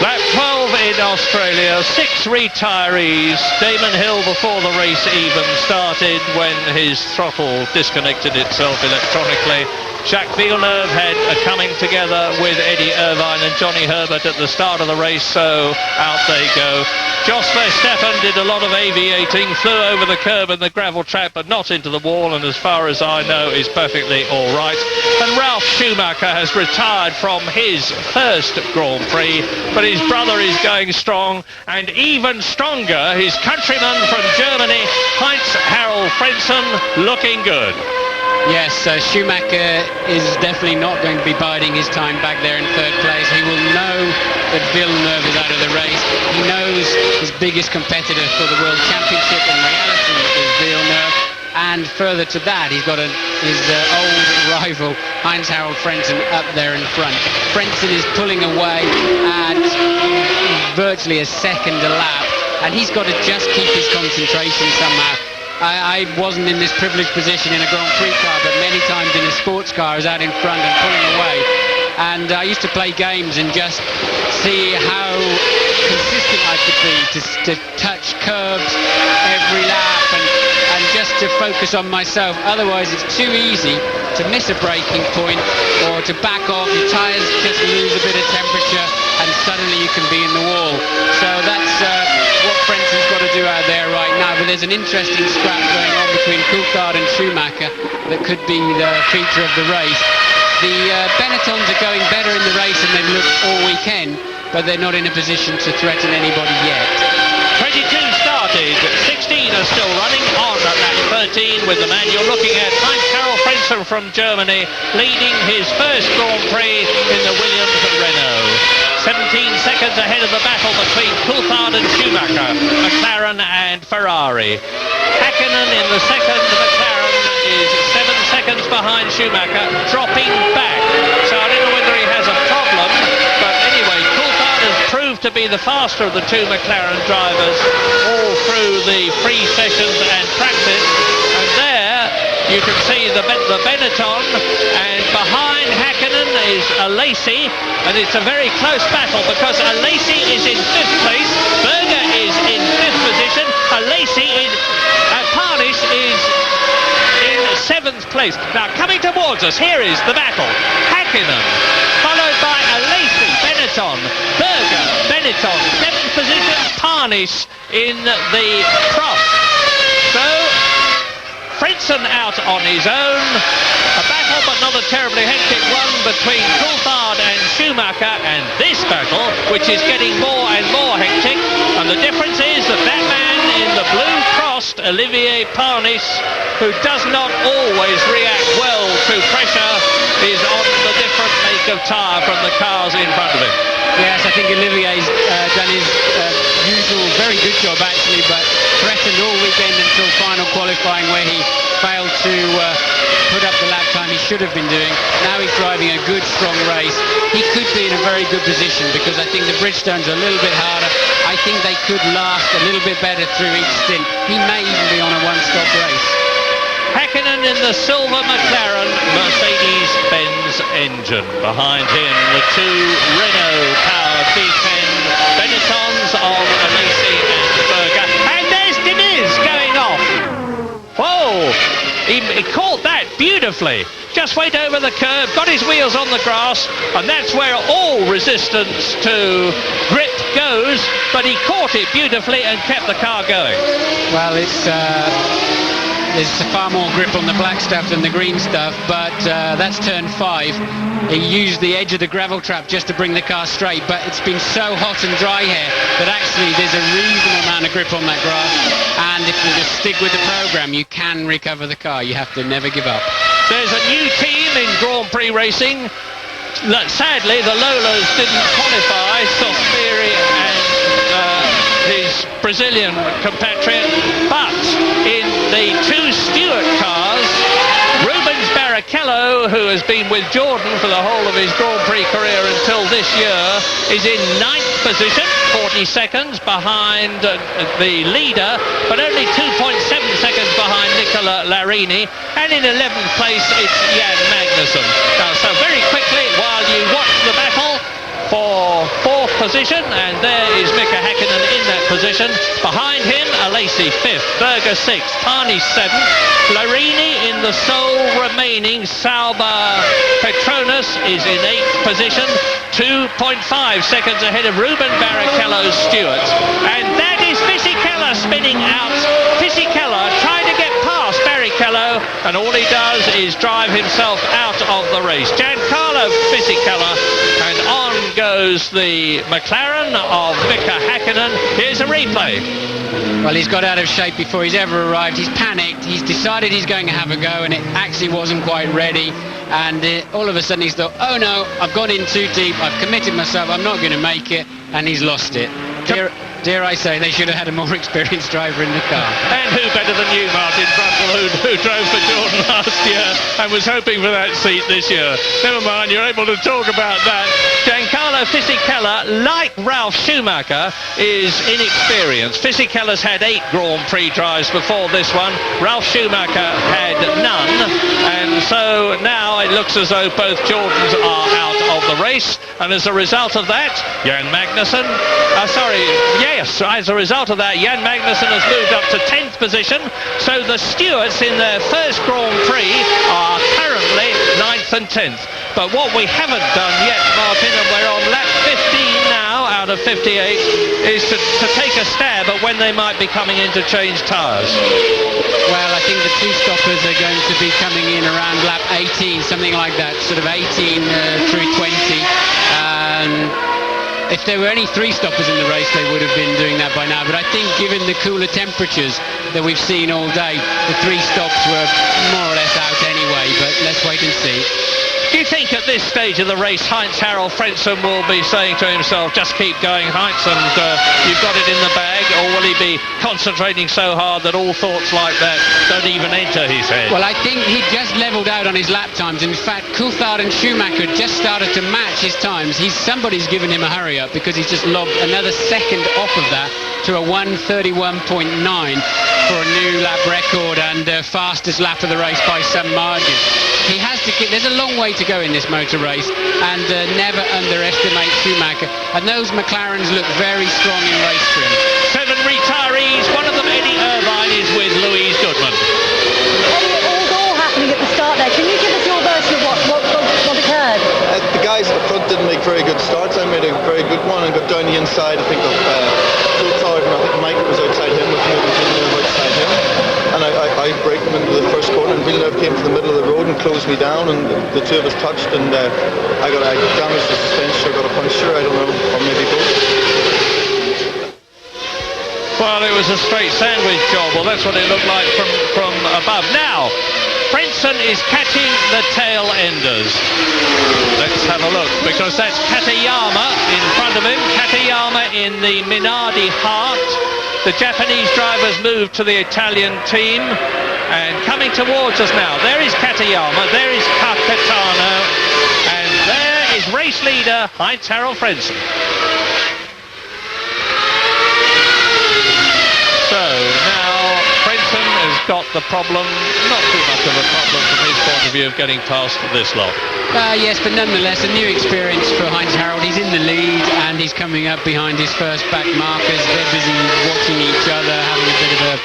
Speaker 3: Lap 12 in Australia, 6 retirees. Damon Hill before the race even started when his throttle disconnected itself electronically. Jacques Villeneuve had a coming together with Eddie Irvine and Johnny Herbert at the start of the race, so out they go. Jos Verstappen did a lot of aviating, flew over the curb in the gravel trap but not into the wall, and as far as I know is perfectly all right. And Ralf Schumacher has retired from his first Grand Prix, but his brother is going strong, and even stronger, his countryman from Germany, Heinz-Harald Frentzen, looking good.
Speaker 4: Yes, Schumacher is definitely not going to be biding his time back there in 3rd place. He will know that Villeneuve is out of the race. He knows his biggest competitor for the World Championship in reality is Villeneuve. And further to that, he's got his old rival, Heinz-Harald Frentzen, up there in front. Frentzen is pulling away at virtually a second a lap, and he's got to just keep his concentration somehow. I wasn't in this privileged position in a Grand Prix car, but many times in a sports car I was out in front and pulling away. And I used to play games and just see how consistent I could be to touch curbs every lap and just to focus on myself. Otherwise it's too easy to miss a braking point or to back off, your tyres just lose a bit of temperature and suddenly you can be in the wall. So that's what Frentzen's got to do out there right now. But there's an interesting scrap going on between Coulthard and Schumacher that could be the feature of the race. The Benettons are going better in the race than they've looked all weekend, but they're not in a position to threaten anybody yet.
Speaker 3: 22 started, 16 are still running on at lap 13 with the man you're looking at, Heinz-Harald Frentzen from Germany, leading his first Grand Prix in the Williams Renault. 17 seconds ahead of the battle between Coulthard and Schumacher, McLaren and Ferrari. Häkkinen in the second, McLaren is 7 seconds behind Schumacher, dropping back. So I don't know whether he has a problem, but anyway, Coulthard has proved to be the faster of the 2 McLaren drivers all through the pre-sessions and practice. And there You can see the Benetton, and behind Hakkinen is Alesi, and it's a very close battle because Alesi is in 5th place, Berger is in 5th position, Alesi in Parnish is in 7th place. Now coming towards us, here is the battle. Hakkinen, followed by Alesi, Benetton, Berger, Benetton, 7th position, Parnish in the cross. So Frentzen out on his own. A battle, but not a terribly hectic one, between Coulthard and Schumacher, and this battle, which is getting more and more hectic. And the difference is that that man in the blue crossed, Olivier Parnish, who does not always react well to pressure, is on the different make of tyre from the cars in front of him.
Speaker 4: Yes, I think Olivier's done his usual very good job actually, but threatened all weekend until final qualifying where he failed to put up the lap time he should have been doing. Now he's driving a good, strong race. He could be in a very good position because I think the Bridgestone's a little bit harder. I think they could last a little bit better through each stint. He may even be on a one-stop race.
Speaker 3: Hakkinen in the silver McLaren Mercedes-Benz engine. Behind him, the two Renault-powered V10 Benettons of Alesi and Berger. And there's Diniz going off. Whoa! He caught that beautifully. Just went over the curb, got his wheels on the grass, and that's where all resistance to grip goes. But he caught it beautifully and kept the car going.
Speaker 4: Well, there's far more grip on the black stuff than the green stuff, but that's turn 5. He used the edge of the gravel trap just to bring the car straight, but it's been so hot and dry here that actually there's a reasonable amount of grip on that grass, and if you just stick with the program, you can recover the car. You have to never give up.
Speaker 3: There's a new team in Grand Prix racing. Sadly, the Lolas didn't qualify, Sosferi and his Brazilian compatriot, but in the two Stewart cars, Rubens Barrichello, who has been with Jordan for the whole of his Grand Prix career until this year, is in 9th position, 40 seconds behind the leader, but only 2.7 seconds behind Nicola Larini, and in 11th place it's Jan Magnussen. Now, so very quickly, while you watch the battle for 4th position, and there is Mika Hakkinen in that position. Behind him, Alesi 5th, Berger 6th, Parnish 7th, Larini in the sole remaining Sauber Petronas is in 8th position, 2.5 seconds ahead of Ruben Barrichello's Stewart. And that is Fisichella spinning out. Fisichella trying to get past Barrichello, and all he does is drive himself out of the race. Giancarlo Fisichella, and on goes the McLaren of Mika Hakkinen. Here's a replay.
Speaker 4: Well, he's got out of shape before he's ever arrived. He's panicked. He's decided he's going to have a go, and it actually wasn't quite ready. And all of a sudden he's thought, oh no, I've gone in too deep. I've committed myself. I'm not going to make it. And he's lost it. Dare I say, they should have had a more experienced driver in the car.
Speaker 3: And who better than you, Martin Brundle, who drove for Jordan last year and was hoping for that seat this year. Never mind, you're able to talk about that. Giancarlo Fisichella, like Ralf Schumacher, is inexperienced. Fisichella's had 8 Grand Prix drives before this one. Ralf Schumacher had none. And so now it looks as though both Jordans are out of the race. And as a result of that, Jan Magnussen, as a result of that, Jan Magnussen has moved up to 10th position. So the Stewarts in their first Grand Prix are currently 9th and 10th. But what we haven't done yet, Martin, and we're on lap 15 now out of 58, is to take a stab at when they might be coming in to change tyres.
Speaker 4: Well, I think the 2 stoppers are going to be coming in around lap 18, something like that, sort of 18 through 20. If there were any 3 stoppers in the race, they would have been doing that by now. But I think given the cooler temperatures that we've seen all day, the 3 stops were more or less out anyway. But let's wait and see.
Speaker 3: Do you think at this stage of the race, Heinz-Harald Frentzen will be saying to himself, just keep going, Heinz, and you've got it in the bag? Or will he be concentrating so hard that all thoughts like that don't even enter his head?
Speaker 4: Well, I think he just levelled out on his lap times. In fact, Coulthard and Schumacher just started to match his times. Somebody's given him a hurry up because he's just lobbed another second off of that. to a 1:31.9 for a new lap record and fastest lap of the race by some margin. He has to get, there's a long way to go in this motor race, and never underestimate Schumacher. And those McLarens look very strong in race trim.
Speaker 3: 7 retirees, one of them, Eddie Irvine, is with Louise Goodman.
Speaker 5: Eddie, it was all happening at the start there. Can you give us your version of what occurred?
Speaker 7: The guys at the front didn't make very good starts. I made a very good one and got down the inside, I think, of Coulthard, and I think Mike was outside him, with Villeneuve outside him. And I braked him into the first corner, and Villeneuve came to the middle of the road and closed me down, and the two of us touched, and I damaged the suspension, I got a puncture, I don't know, or maybe both.
Speaker 3: Well, it was a straight sandwich job. Well, that's what it looked like from above. Now, Frentzen is catching the tail enders. Let's have a look, because that's Katayama in front of him. Katayama in the Minardi Heart. The Japanese drivers move to the Italian team. And coming towards us now, there is Katayama, there is Kakatano, and there is race leader Heinz-Harald Frentzen. So now Frentzen has got the problem, not too much of a problem from his point of view, of getting past this lot.
Speaker 4: Yes, but nonetheless, a new experience for Heinz-Harald. He's in the lead and he's coming up behind his first back markers. They're busy watching each other, having a bit of a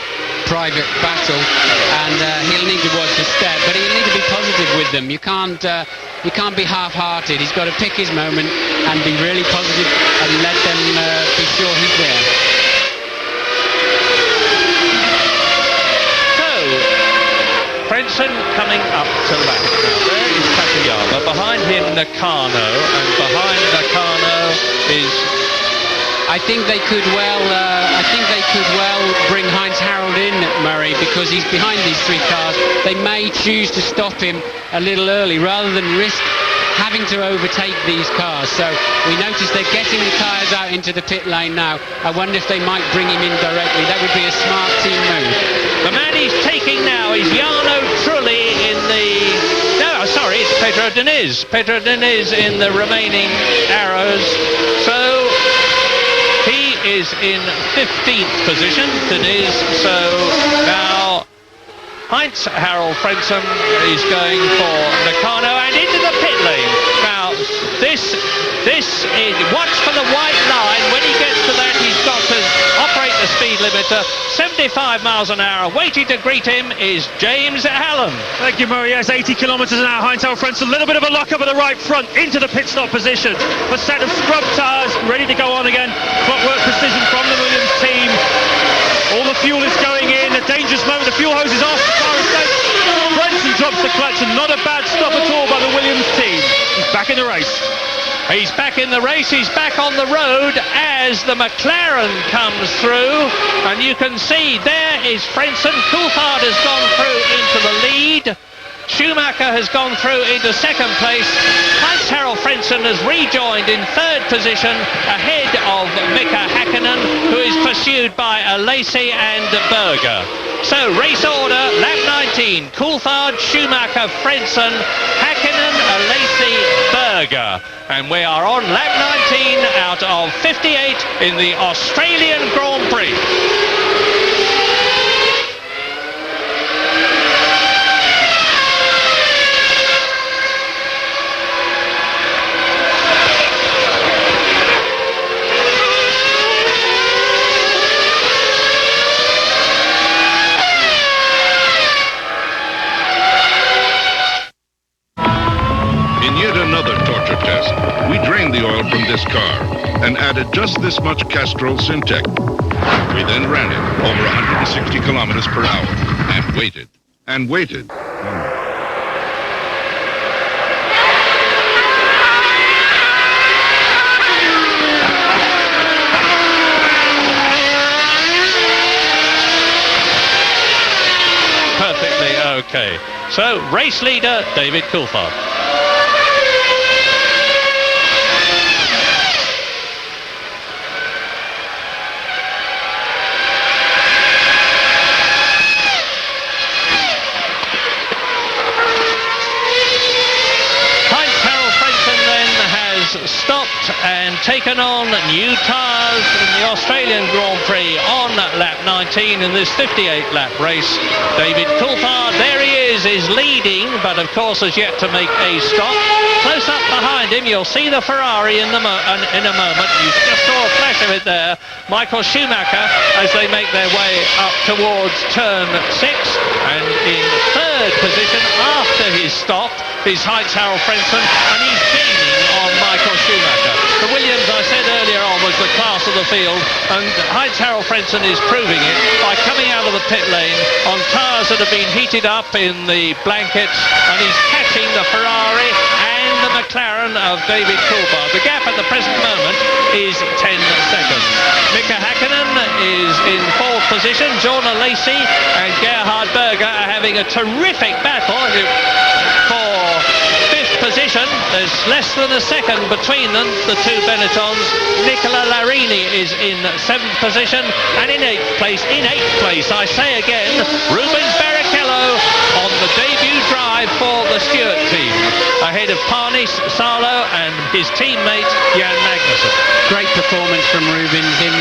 Speaker 4: private battle, and he'll need to watch the step, but he'll need to be positive with them. You can't be half-hearted. He's got to pick his moment and be really positive and let them be sure he's there.
Speaker 3: Frentzen coming up to lap. Now there is Katayama, behind him Nakano, and behind Nakano is...
Speaker 4: I think they could well bring Heinz-Harald in, Murray, because he's behind these 3 cars. They may choose to stop him a little early rather than risk having to overtake these cars. So we notice they're getting the tyres out into the pit lane now. I wonder if they might bring him in directly. That would be a smart team move.
Speaker 3: The man he's taking now is Jarno Trulli in the... No, sorry, it's Pedro Diniz. Pedro Diniz in the remaining arrows. So he is in 15th position, Diniz. So now Heinz-Harald Frentzen is going for Nakano and into the pit lane. Now, this is, watch for the white line. When he gets to that, he's got to operate the speed limiter, 75 miles an hour. Waiting to greet him is James Allen.
Speaker 8: Thank you, Murray. Yes, 80 kilometres an hour. Heinz-Harald Frentzen, a little bit of a lock-up at the right front into the pit stop position. A set of scrub tyres ready to go on again. Clockwork precision from the Williams team. All the fuel is going in. A dangerous moment. The fuel hose is off. The car is safe. Frentzen drops the clutch, and not a bad stop at all by the Williams team. He's back in the race.
Speaker 3: He's back in the race, he's back on the road as the McLaren comes through, and you can see there is Frentzen. Coulthard has gone through into the lead. Schumacher has gone through into second place. Heinz-Harald Frentzen has rejoined in 3rd position ahead of Mika Häkkinen, who is pursued by Alesi and Berger. So race order, lap 19, Coulthard, Schumacher, Frentzen, Häkkinen, Alesi, Berger. And we are on lap 19 out of 58 in the Australian Grand Prix.
Speaker 2: We drained the oil from this car and added just this much Castrol Syntec. We then ran it over 160 kilometers per hour and waited and waited.
Speaker 3: Perfectly okay. So race leader David Coulthard. Stopped and taken on new tyres in the Australian Grand Prix on lap 19 in this 58-lap race. David Coulthard, there he is leading, but of course has yet to make a stop. Close up behind him, you'll see the Ferrari in a moment. You just saw a flash of it there. Michael Schumacher as they make their way up towards turn 6, and in third position after his stop is Heinz-Harald Frentzen, and he's gaining on Michael Schumacher. The Williams, I said earlier on, was the class of the field, and Heinz-Harald Frentzen is proving it by coming out of the pit lane on tyres that have been heated up in the blankets, and he's catching the Ferrari and the McLaren of David Coulthard. The gap at the present moment is 10 seconds. Mika Häkkinen is in fourth position. Jorna Lacey and Gerhard Berger are having a terrific battle for fifth position. There's less than a second between them, the two Benettons. Nicola Larini is in seventh position, and in eighth place, I say again, Rubens Barrichello on the debut drive for the Stewart team, ahead of Parnis, Salo and his teammate Jan Magnussen.
Speaker 4: Great performance from Rubens in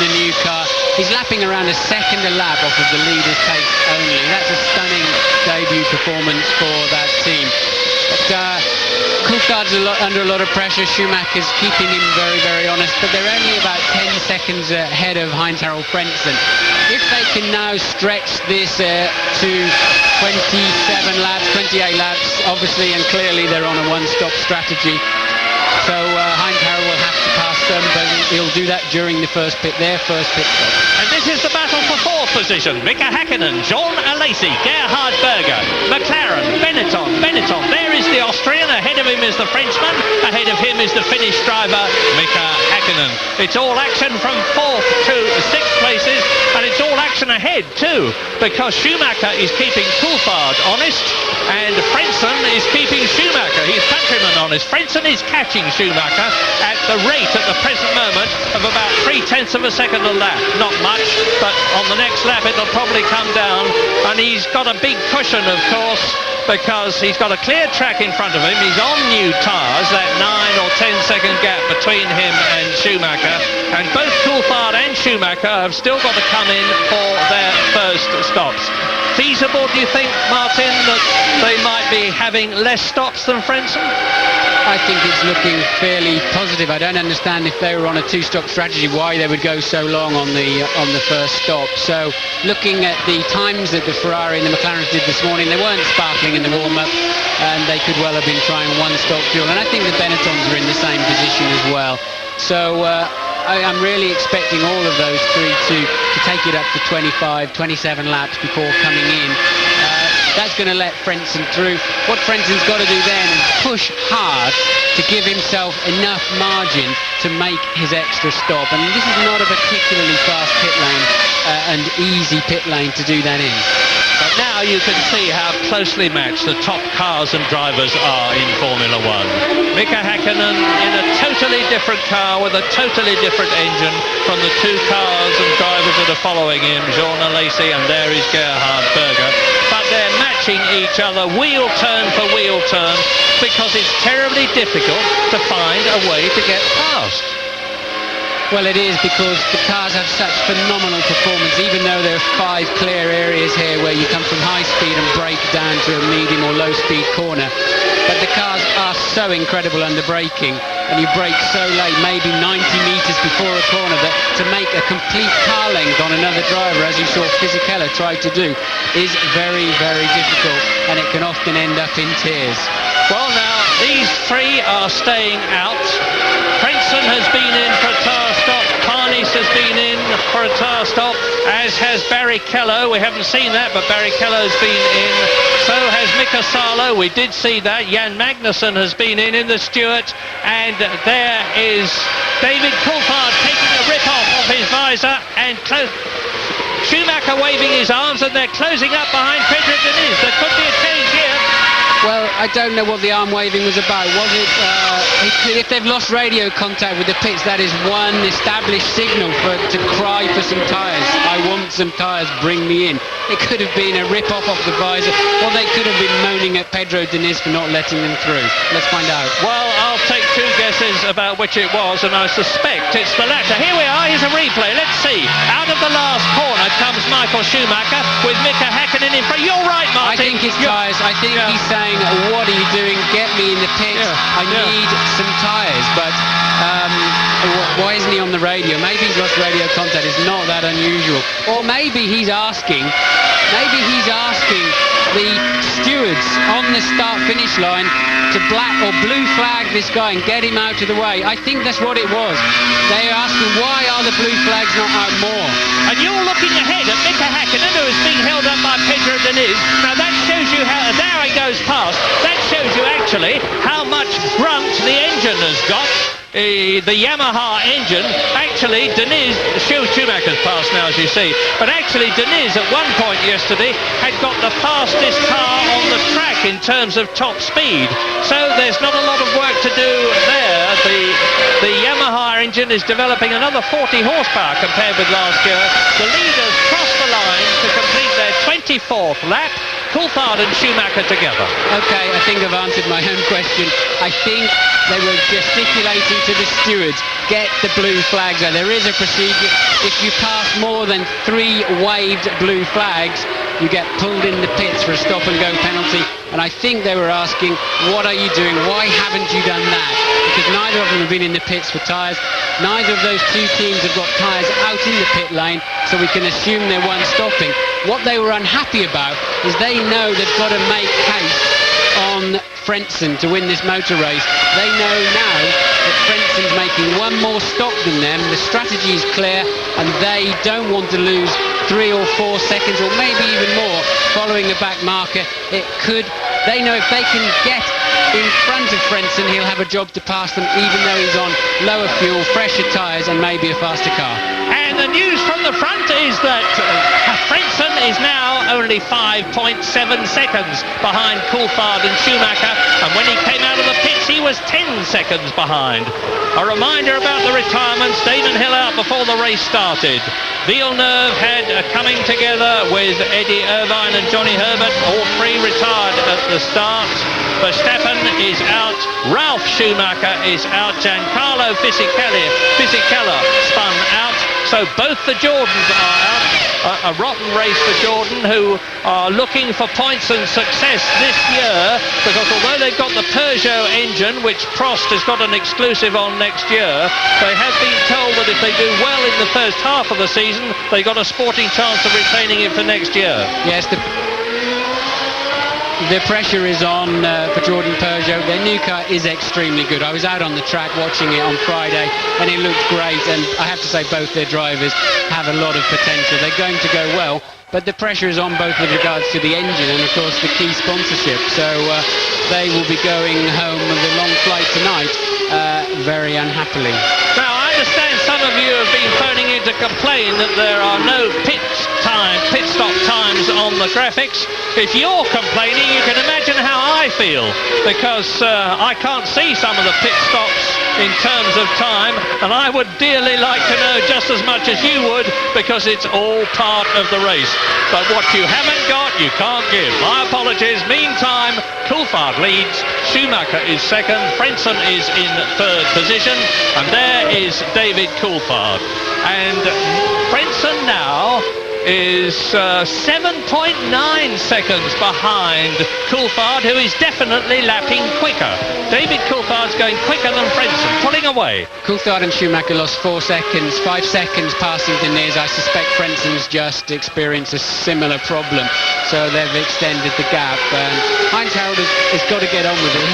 Speaker 4: the new car. He's lapping around a second a lap off of the leader's pace only. That's a stunning debut performance for that team. But Coulthard's under a lot of pressure. Schumacher's keeping him very, very honest, but they're only about 10 seconds ahead of Heinz-Harald Frentzen. If they can now stretch this to 27 laps, 28 laps, obviously and clearly they're on a one-stop strategy. So Heinz-Harald will have to pass them, but he'll do that during their first pit stop.
Speaker 3: And this is the battle for fourth position. Mika Häkkinen, John Alesi, Gerhard Berger, McLaren, Benetton. There is the Austrian. Ahead of him is the Frenchman. Ahead of him is the Finnish driver, Mika Häkkinen. It's all action from fourth to sixth places, and it's all action ahead too, because Schumacher is keeping Coulthard honest, and Frentzen is keeping Schumacher, his countryman, honest. Frentzen is catching Schumacher at the rate at the present moment of about 0.3 of a second a lap. Not much, but on the next lap it'll probably come down, and he's got a big cushion, of course, because he's got a clear track in front of him. He's on new tyres, that 9 or 10 second gap between him and Schumacher, and both Coulthard and Schumacher have still got to come in for their first stops. Feasible, do you think, Martin, that they might be having less stops than Frentzen?
Speaker 4: I think it's looking fairly positive. I don't understand if they were on a two-stop strategy why they would go so long on the first stop. So looking at the times that the Ferrari and the McLaren did this morning, they weren't sparkling in the warm-up, and they could well have been trying one-stop fuel. And I think the Benettons are in the same position as well. So I'm really expecting all of those three to take it up to 25, 27 laps before coming in. That's going to let Frentzen through. What Frentzen's got to do then is push hard to give himself enough margin to make his extra stop. And this is not a particularly fast pit lane and easy pit lane to do that in.
Speaker 3: But now you can see how closely matched the top cars and drivers are in Formula One. Mika Häkkinen in a totally different car with a totally different engine from the two cars and drivers that are following him, Jorna Lacey, and there is Gerhard Berger. But they're matching each other wheel turn for wheel turn, because it's terribly difficult to find a way to get past.
Speaker 4: Well, it is, because the cars have such phenomenal performance, even though there are 5 clear areas here where you come from high speed and brake down to a medium or low speed corner. But the cars are so incredible under braking, and you brake so late, maybe 90 metres before a corner, that to make a complete car length on another driver, as you saw Fisichella try to do, is very, very difficult, and it can often end up in tears.
Speaker 3: Well, now, these three are staying out. Frentzen has been in for a tyre stop. Parnis has been in for a tyre stop, as has Barrichello. We haven't seen that, but Barrichello's been in. So has Mika Salo. We did see that. Jan Magnussen has been in the Stewart. And there is David Coulthard taking a rip off of his visor, and Schumacher waving his arms, and they're closing up behind Frederick Deniz. There could be a change here.
Speaker 4: Well, I don't know what the arm waving was about. Was it, if they've lost radio contact with the pits, that is one established signal to cry for some tyres. I want some tyres, bring me in. It could have been a rip-off of the visor, or they could have been moaning at Pedro Diniz for not letting them through. Let's find out.
Speaker 3: Well, I'll take two guesses about which it was, and I suspect it's the latter. Here we are, here's a replay. Let's see. Out of the last corner comes Michael Schumacher with Mika Häkkinen in front. You're right, Martin.
Speaker 4: I think it's tyres. I think he's saying, what are you doing? Get me in the pits. I need some tyres. But why isn't he on the radio? Maybe he's lost radio contact. It's not that unusual. Or maybe he's asking the stewards on the start-finish line to black or blue flag this guy and get him out of the way. I think that's what it was. They are asking, why are the blue flags not out more?
Speaker 3: And you're looking ahead at Mika Häkkinen, who is being held up by Pedro Diniz. Now that shows you how, there he goes past. That shows you actually how much grunt the engine has got. The Yamaha engine, actually Diniz, Schumacher's passed now as you see, but actually Diniz at one point yesterday had got the fastest car on the track in terms of top speed, so there's not a lot of work to do there. The Yamaha engine is developing another 40 horsepower compared with last year. The leaders cross the line to complete their 24th lap. Coulthard and Schumacher together.
Speaker 4: Okay, I think I've answered my own question. I think they were gesticulating to the stewards, get the blue flags out. There is a procedure. If you pass more than 3 waved blue flags, you get pulled in the pits for a stop-and-go penalty. And I think they were asking, what are you doing? Why haven't you done that? Because neither of them have been in the pits for tyres. Neither of those two teams have got tyres out in the pit lane, so we can assume they're one stopping. What they were unhappy about is they know they've got to make haste on Frentzen to win this motor race. They know now that Frentzen's making one more stop than them. The strategy is clear, and they don't want to lose 3 or 4 seconds, or maybe even more, following the back marker. They know if they can get in front of Frentzen, he'll have a job to pass them, even though he's on lower fuel, fresher tyres, and maybe a faster car.
Speaker 3: And the news from the front is that Frentzen is now only 5.7 seconds behind Coulthard and Schumacher, and when he came out of the pits he was 10 seconds behind. A reminder about the retirements. Damon Hill out before the race started. Villeneuve had a coming together with Eddie Irvine and Johnny Herbert, all 3 retired at the start. Verstappen is out, Ralf Schumacher is out, Giancarlo Fisichella spun out, so both the Jordans are out. A rotten race for Jordan, who are looking for points and success this year, because although they've got the Peugeot engine, which Prost has got an exclusive on next year, they have been told that if they do well in the first half of the season, they've got a sporting chance of retaining it for next year.
Speaker 4: Yes, the pressure is on for Jordan Peugeot. Their new car is extremely good. I was out on the track watching it on Friday, and it looked great, and I have to say both their drivers have a lot of potential. They're going to go well, but the pressure is on both with regards to the engine and of course the key sponsorship, so they will be going home with a long flight tonight very unhappily.
Speaker 3: Now I understand some of you have been phoning in to complain that there are no pit stop times on the graphics. If you're complaining, you can imagine how I feel, because I can't see some of the pit stops in terms of time, and I would dearly like to know just as much as you would, because it's all part of the race. But what you haven't got, you can't give. My apologies. Meantime, Coulthard leads, Schumacher is second, Frentzen is in third position, and there is David Coulthard. And Frentzen now is 7.9 seconds behind Coulthard, who is definitely lapping quicker. David Coulthard's going quicker than Frentzen, pulling away.
Speaker 4: Coulthard and Schumacher lost 4 seconds, 5 seconds passing Diniz. I suspect Frentzen's just experienced a similar problem, so they've extended the gap. Heinz Harald has got to get on with it.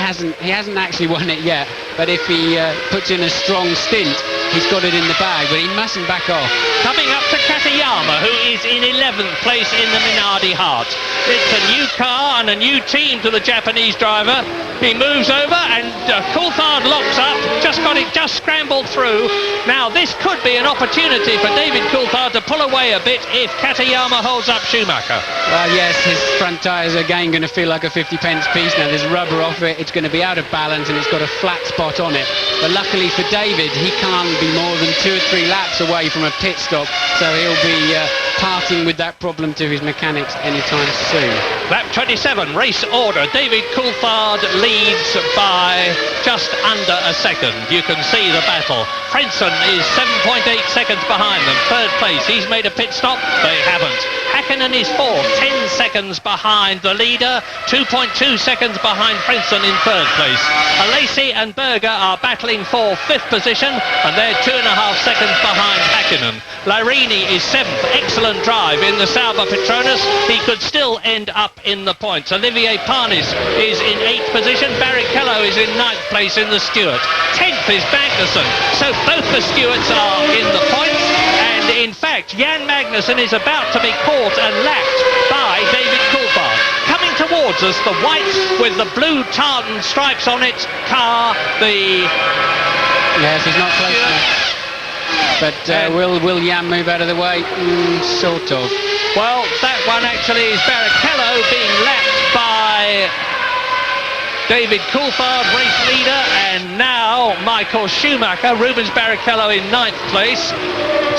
Speaker 4: He hasn't actually won it yet, but if he puts in a strong stint, he's got it in the bag, but he mustn't back off.
Speaker 3: Coming up to Katayama, who is in 11th place in the Minardi Heart. It's a new car and a new team to the Japanese driver. He moves over and Coulthard locks up, just scrambled through. Now this could be an opportunity for David Coulthard to pull away a bit if Katayama holds up Schumacher.
Speaker 4: Well, yes, his front tyres are again going to feel like a 50-pence piece now. There's rubber off it, it's going to be out of balance, and it's got a flat spot on it. But luckily for David, he can't be more than 2 or 3 laps away from a pit stop, so he'll be parting with that problem to his mechanics anytime soon.
Speaker 3: Lap 27, race order. David Coulthard leads by just under a second. You can see the battle. Frentzen is 7.8 seconds behind them. Third place. He's made a pit stop. They haven't. Hakkinen is fourth, 10 seconds behind the leader, 2.2 seconds behind Frentzen in third place. Alesi and Berger are battling for fifth position, and they're 2.5 seconds behind Hakkinen. Larini is seventh. Excellent drive in the Sauber Petronas. He could still end up in the points. Olivier Panis is in 8th position. Barrichello is in 9th place in the Stewart. 10th is Magnussen. So both the Stewarts are in the points. And in fact, Jan Magnussen is about to be caught and lapped by David Coulthard. Coming towards us, the white with the blue tartan stripes on its car.
Speaker 4: Yes, he's not close enough. But will Jan move out of the way? Sort of.
Speaker 3: Well, that one actually is Barrichello being lapped by David Coulthard, race leader, and now Michael Schumacher. Rubens Barrichello in 9th place.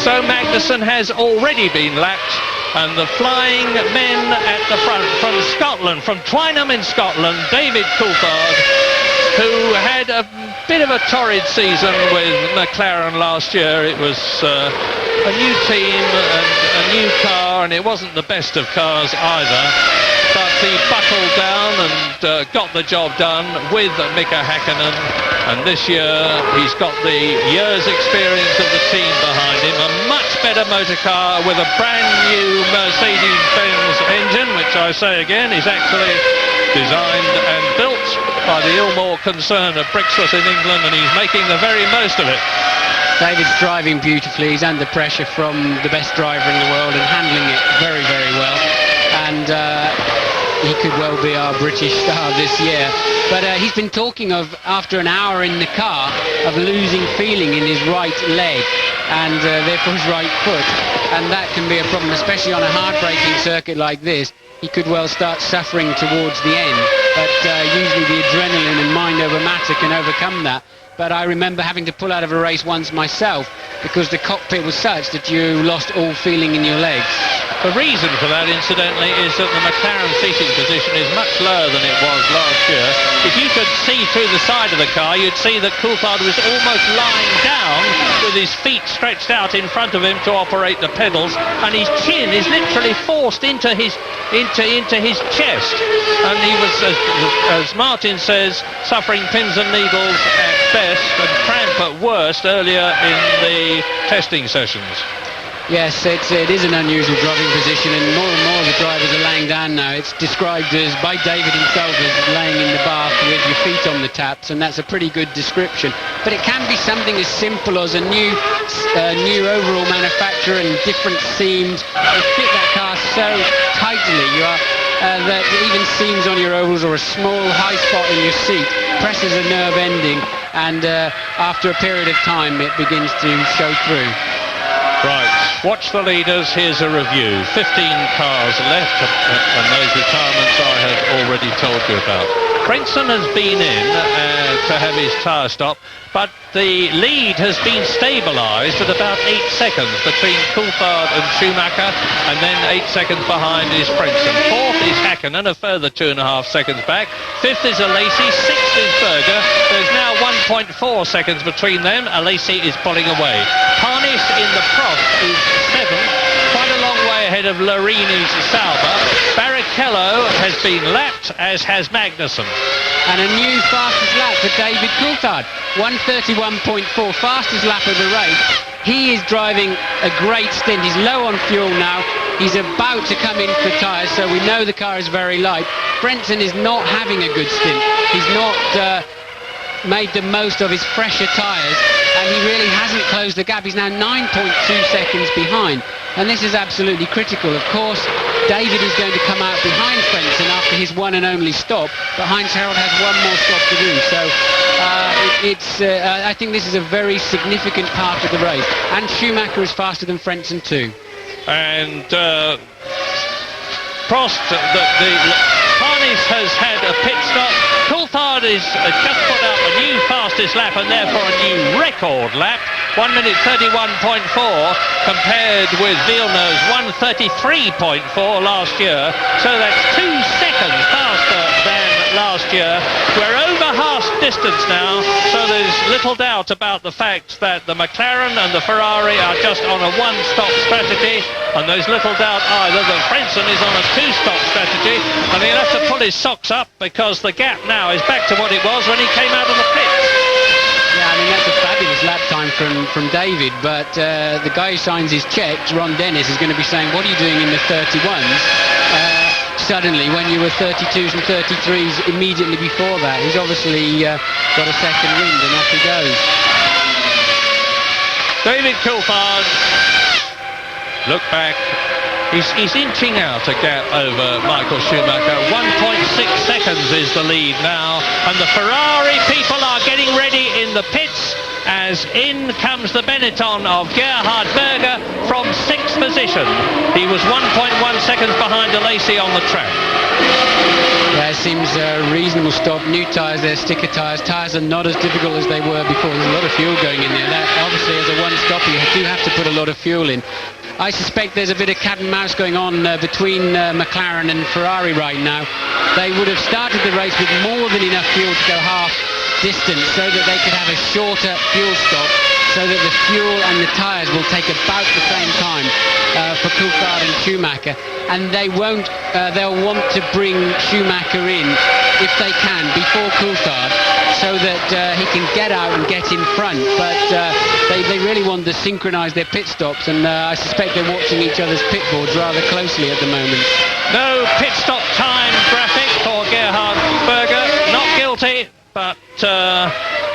Speaker 3: So Magnussen has already been lapped, and the flying men at the front from Scotland, from Twynham in Scotland, David Coulthard, who had a bit of a torrid season with McLaren last year. It was a new team and a new car, and it wasn't the best of cars either. But he buckled down and got the job done with Mika Hakkinen. And this year he's got the year's experience of the team behind him. A much better motor car with a brand new Mercedes-Benz engine, which I say again is actually designed and built by the Ilmore concern of Brixworth in England, and he's making the very most of it.
Speaker 4: David's driving beautifully. He's under pressure from the best driver in the world and handling it very, very well. And he could well be our British star this year. But he's been talking of, after an hour in the car, of losing feeling in his right leg and therefore his right foot. And that can be a problem, especially on a hard-braking circuit like this. He could well start suffering towards the end. But usually the adrenaline and mind over matter can overcome that. But I remember having to pull out of a race once myself because the cockpit was such that you lost all feeling in your legs.
Speaker 3: The reason for that, incidentally, is that the McLaren seating position is much lower than it was last year. If you could see through the side of the car, you'd see that Coulthard was almost lying down with his feet stretched out in front of him to operate the pedals, and his chin is literally forced into his chest. And he was, as Martin says, suffering pins and needles at best and cramp at worst earlier in the testing sessions.
Speaker 4: Yes, it is an unusual driving position, and more of the drivers are laying down now. It's described as, by David himself, as laying in the bath with your feet on the taps, and that's a pretty good description. But it can be something as simple as a new overall manufacture and different seams. They fit that car so tightly that even seams on your ovals or a small high spot in your seat presses a nerve ending, and after a period of time it begins to show through.
Speaker 3: Right, watch the leaders. Here's a review. 15 cars left, and those retirements I had already told you about. Frentzen has been in to have his tyre stop, but the lead has been stabilised at about 8 seconds between Coulthard and Schumacher, and then 8 seconds behind is Frentzen. Fourth is Hakkinen, a further 2.5 seconds back. Fifth is Alesi, sixth is Berger. There's now 1.4 seconds between them. Alesi is pulling away. Panis in the Prost is seventh, quite a long way ahead of Larini's Sauber. Barrichello has been lapped, as has Magnussen.
Speaker 4: And a new fastest lap for David Coulthard, 1:31.4, fastest lap of the race. He is driving a great stint. He's low on fuel now. He's about to come in for tyres, so we know the car is very light. Frentzen is not having a good stint. He's not made the most of his fresher tyres, and he really hasn't closed the gap. He's now 9.2 seconds behind, and this is absolutely critical. Of course, David is going to come out behind one and only stop, but Heinz Harald has one more stop to do. So I think this is a very significant part of the race. And Schumacher is faster than Frentzen too.
Speaker 3: And Prost, the Harness has had a pit stop. Coulthard is just put up a new fastest lap and therefore a new record lap. 1 minute 31.4 compared with Villeneuve's 1:33.4 last year. So that's 2 seconds faster than last year. We're over half distance now, so there's little doubt about the fact that the McLaren and the Ferrari are just on a one-stop strategy, and there's little doubt either that Frentzen is on a two-stop strategy, and he'll have to pull his socks up because the gap now is back to what it was when he came out of the pits.
Speaker 4: Yeah, I mean, that's a fabulous lap time from David, but the guy who signs his checks, Ron Dennis, is going to be saying, what are you doing in the 31s? Suddenly, when you were 32s and 33s immediately before that. He's obviously got a second wind, and off he goes.
Speaker 3: David Coulthard, look back. He's inching out a gap over Michael Schumacher. 1.6 seconds is the lead now, and the Ferrari people are getting ready in the pits as in comes the Benetton of Gerhard Berger from 6th position. He was 1.1 seconds behind Alesi on the track.
Speaker 4: Yeah, it seems a reasonable stop. New tyres there, sticker tyres. Tyres are not as difficult as they were before. There's a lot of fuel going in there. That obviously, as a one-stopper, you do have to put a lot of fuel in. I suspect there's a bit of cat and mouse going on between McLaren and Ferrari right now. They would have started the race with more than enough fuel to go half distance so that they could have a shorter fuel stop, so that the fuel and the tyres will take about the same time for Coulthard and Schumacher. And they won't, they'll want to bring Schumacher in, if they can, before Coulthard, so that he can get out and get in front. But they really want to synchronise their pit stops, and I suspect they're watching each other's pit boards rather closely at the moment.
Speaker 3: No pit stop time graphic for Gerhard Berger, not guilty, but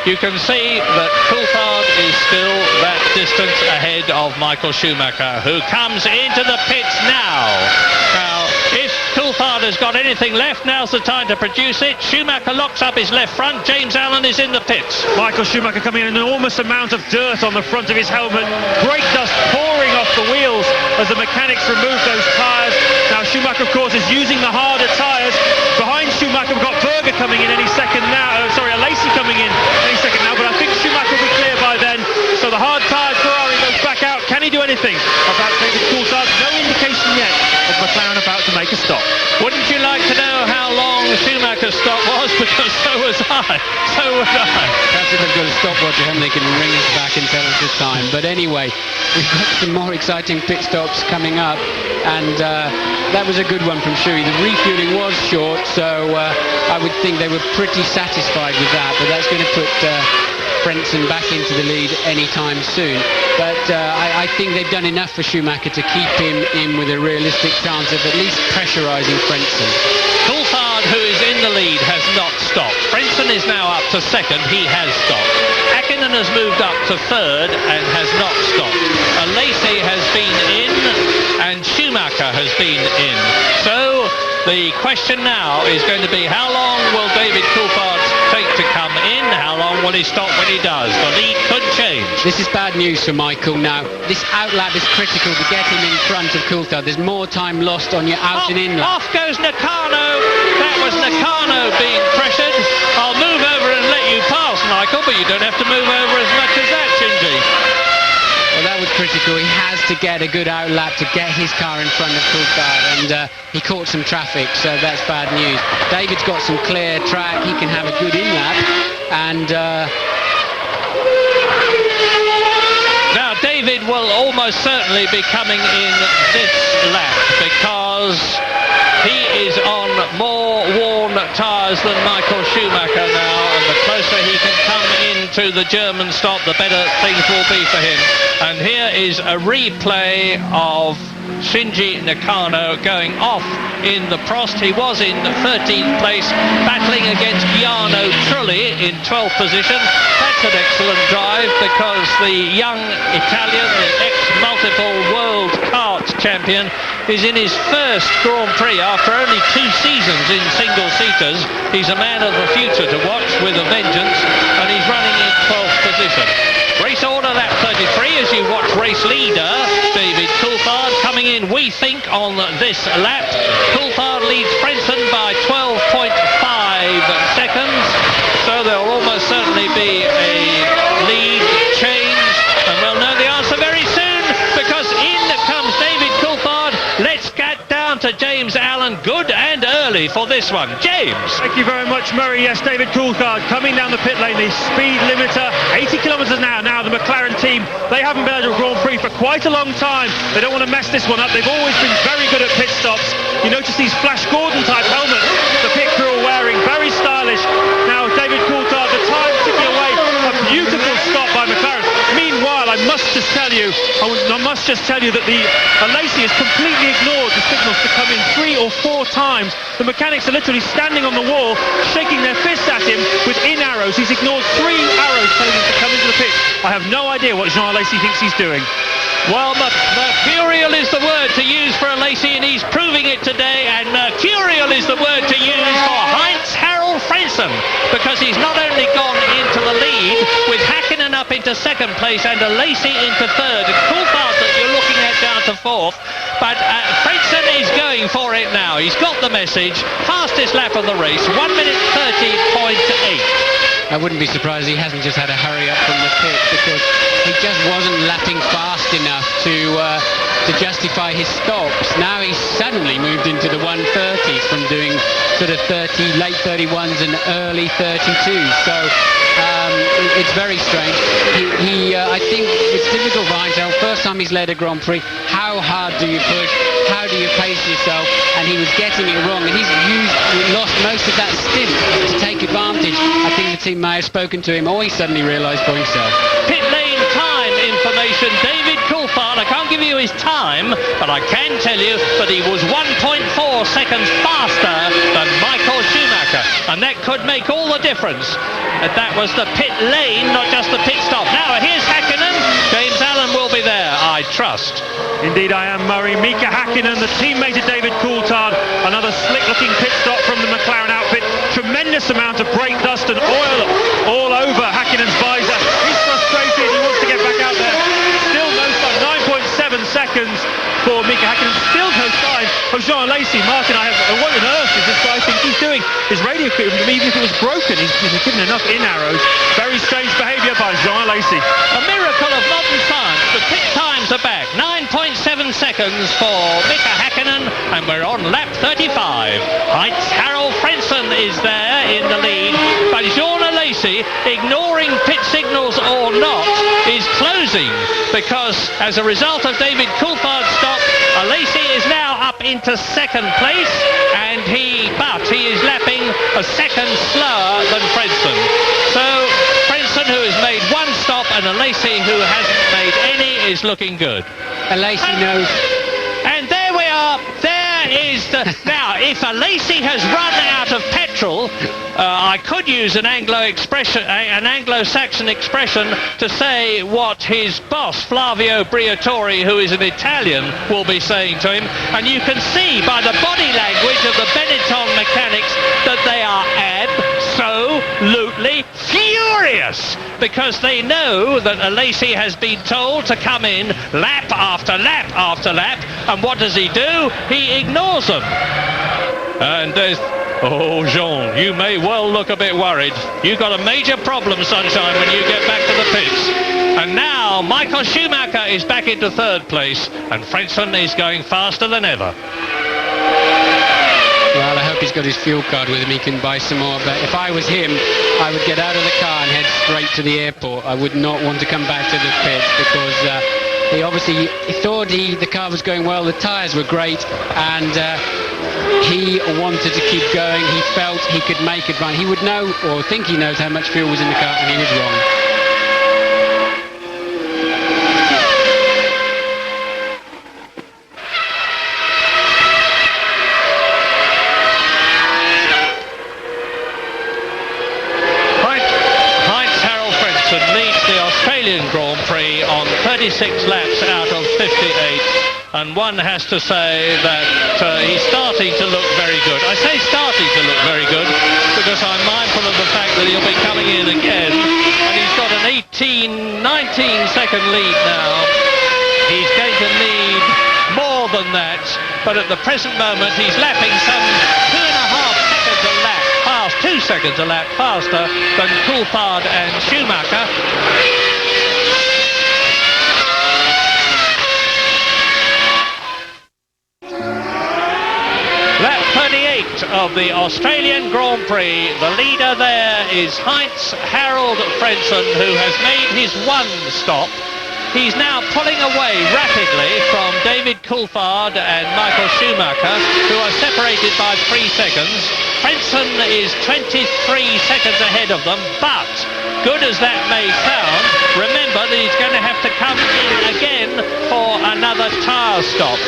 Speaker 3: you can see that Coulthard is still that distance ahead of Michael Schumacher, who comes into the pits now. Now, if Coulthard has got anything left, now's the time to produce it. Schumacher locks up his left front. James Allen is in the pits.
Speaker 8: Michael Schumacher coming in, an enormous amount of dirt on the front of his helmet. Brake dust pouring off the wheels as the mechanics remove those tyres. Now Schumacher, of course, is using the harder tyres. Behind Schumacher, we've got Berger coming in any second now. Alesi coming in any second now, but I think Schumacher will be clear by then. So the hard tyres, Ferrari goes back out. Can he do anything about David Coulthard? No indication yet of McLaren about to make a stop.
Speaker 3: Wouldn't you like to know how long Schumacher's stop was? Because so was I. So would I.
Speaker 4: Perhaps if they've got a stopwatch at home, they can ring us back and tell us the time. But anyway, we've got some more exciting pit stops coming up, and that was a good one from Schuey. The refueling was short, so I would think they were pretty satisfied with that, but that's going to put Frentzen back into the lead anytime soon. But I think they've done enough for Schumacher to keep him in with a realistic chance of at least pressurising Frentzen.
Speaker 3: Coulthard, who is in the lead, has not stopped. Frentzen is now up to second. He has stopped. Häkkinen has moved up to third and has not stopped. Alesi has been in and Schumacher has been in. So the question now is going to be, how long will David Coulthard take to come in? How long will he stop when he does? The lead could change.
Speaker 4: This is bad news for Michael now. This outlap is critical to get him in front of Coulthard. There's more time lost on your out and in lap.
Speaker 3: Off goes Nakano. That was Nakano being pressured. I'll move over and let you pass, Michael, but you don't have to move over as much as that, Shinji.
Speaker 4: Well, that was critical. He has to get a good outlap to get his car in front of Coulthard, and he caught some traffic, so that's bad news. David's got some clear track. He can have a good in-lap, and
Speaker 3: now David will almost certainly be coming in this lap because he is on more worn tyres than Michael Schumacher now, and the closer he can come into the German stop, the better things will be for him. And here is a replay of Shinji Nakano going off in the Prost. He was in 13th place, battling against Jarno Trulli in 12th position. That's an excellent drive because the young Italian, the ex-multiple world kart champion, is in his first Grand Prix after only 2 seasons in single-seaters. He's a man of the future to watch with a vengeance, and he's running in 12th position. Race order lap 33 as you watch race leader David Coulthard coming in, we think, on this lap. Coulthard leads Frenson by 12.5 seconds, so there will almost certainly be a lead change, and we'll know the answer very soon, because in comes David Coulthard. Let's get down to James Allen, good and early for this one. James.
Speaker 8: Thank you very much, Murray. Yes, David Coulthard coming down the pit lane, the speed limiter, 80 kilometres an hour. Now the McLaren team, they haven't been at a Grand Prix for quite a long time. They don't want to mess this one up. They've always been very good at pit stops. You notice these Flash Gordon type helmets the pit crew are wearing, very stylish. Now David Coulthard, the time ticking away, a beautiful stop by McLaren. Meanwhile, I must just tell you that the Lacey has completely ignored the signals to come in 3 or 4 times. The mechanics are literally standing on the wall, shaking their fists at him with in-arrows. He's ignored 3 arrows telling him to come into the pit. I have no idea what Jean Lacey thinks he's doing.
Speaker 3: Well, mercurial is the word to use for a Lacey, and he's proving it today, and mercurial is the word to use for Heinz Harold Frenson, because he's not only gone into the lead with Hakkinen up into 2nd place and a Lacey into 3rd, Coulthard that you're looking at down to 4th, but Frenson is going for it now. He's got the message. Fastest lap of the race, 1 minute 30.8.
Speaker 4: I wouldn't be surprised he hasn't just had a hurry up from the pit, because he just wasn't lapping fast enough to justify his stops. Now he's suddenly moved into the 130s from doing sort of late 31s and early 32s. So it's very strange. I think it's difficult for Heinz. First time he's led a Grand Prix. How hard do you push? How do you pace yourself? And he was getting it wrong, and he's lost most of that stint to take advantage. I think the team may have spoken to him, or he suddenly realised for himself.
Speaker 3: Pit lane time information. David Coulthard, I can't give you his time, but I can tell you that he was 1.4 seconds faster than Michael Schumacher, and that could make all the difference. That was the pit lane, not just the pit stop. Now here's Hakkinen. James Allen will be there, I trust.
Speaker 8: Indeed I am, Murray. Mika Hakkinen, the teammate of David Coulthard. Another slick-looking pit stop from the McLaren outfit. Tremendous amount of brake dust and oil all over Hakkinen's visor. He's frustrated. He wants to get back out there. Still no sign. 9.7 seconds for Mika Hakkinen. Still no sign of Jean Lacey. Martin, what on earth is this guy think he's doing? His radio equipment, even if it was broken, he's given enough in-arrows. Very strange behaviour by Jean Lacey.
Speaker 3: A miracle of modern science. The pit times are back. 9.7 seconds for Mika Hakkinen, and we're on lap 35. Heinz Harold Frenson is there in the lead, but Jean Lacey, ignoring pit signals or not, is closing, because as a result of David Coulthard's stop, Lacey is now up into 2nd place, and he is lapping a second slower than Frenson. So Frenson, who has made 1 stop, and a Lacey who hasn't made any, is looking good.
Speaker 4: Lacey knows.
Speaker 3: And there we are. There is the... Now, if a Lacey has run out of petrol, I could use an Anglo-Saxon expression to say what his boss, Flavio Briatore, who is an Italian, will be saying to him. And you can see by the body language of the Benetton mechanics that they are absolutely furious, because they know that a Lacey has been told to come in lap after lap after lap, and what does he do? He ignores them. And there's... Oh, Jean, you may well look a bit worried. You've got a major problem, Sunshine, when you get back to the pits. And now Michael Schumacher is back into 3rd place, and Frenson is going faster than ever.
Speaker 4: Well, I hope he's got his fuel card with him. He can buy some more. But if I was him, I would get out of the car and head straight to the airport. I would not want to come back to the pits, because he obviously thought the car was going well. The tyres were great, and he wanted to keep going. He felt he could make it run. He would know, or think he knows, how much fuel was in the car, and he was wrong.
Speaker 3: Australian Grand Prix on 36 laps out of 58. and one has to say that he's starting to look very good. I say starting to look very good because I'm mindful of the fact that he'll be coming in again, and he's got an 19 second lead now. He's going to need more than that, but at the present moment he's lapping some 2.5 seconds a lap, 2 seconds a lap faster than Coulthard and Schumacher. Lap 38 of the Australian Grand Prix. The leader there is Heinz-Harald Frentzen, who has made his one stop. He's now pulling away rapidly from David Coulthard and Michael Schumacher, who are separated by 3 seconds. Frentzen is 23 seconds ahead of them, but good as that may sound, remember that he's going to have to come in again for another tyre stop.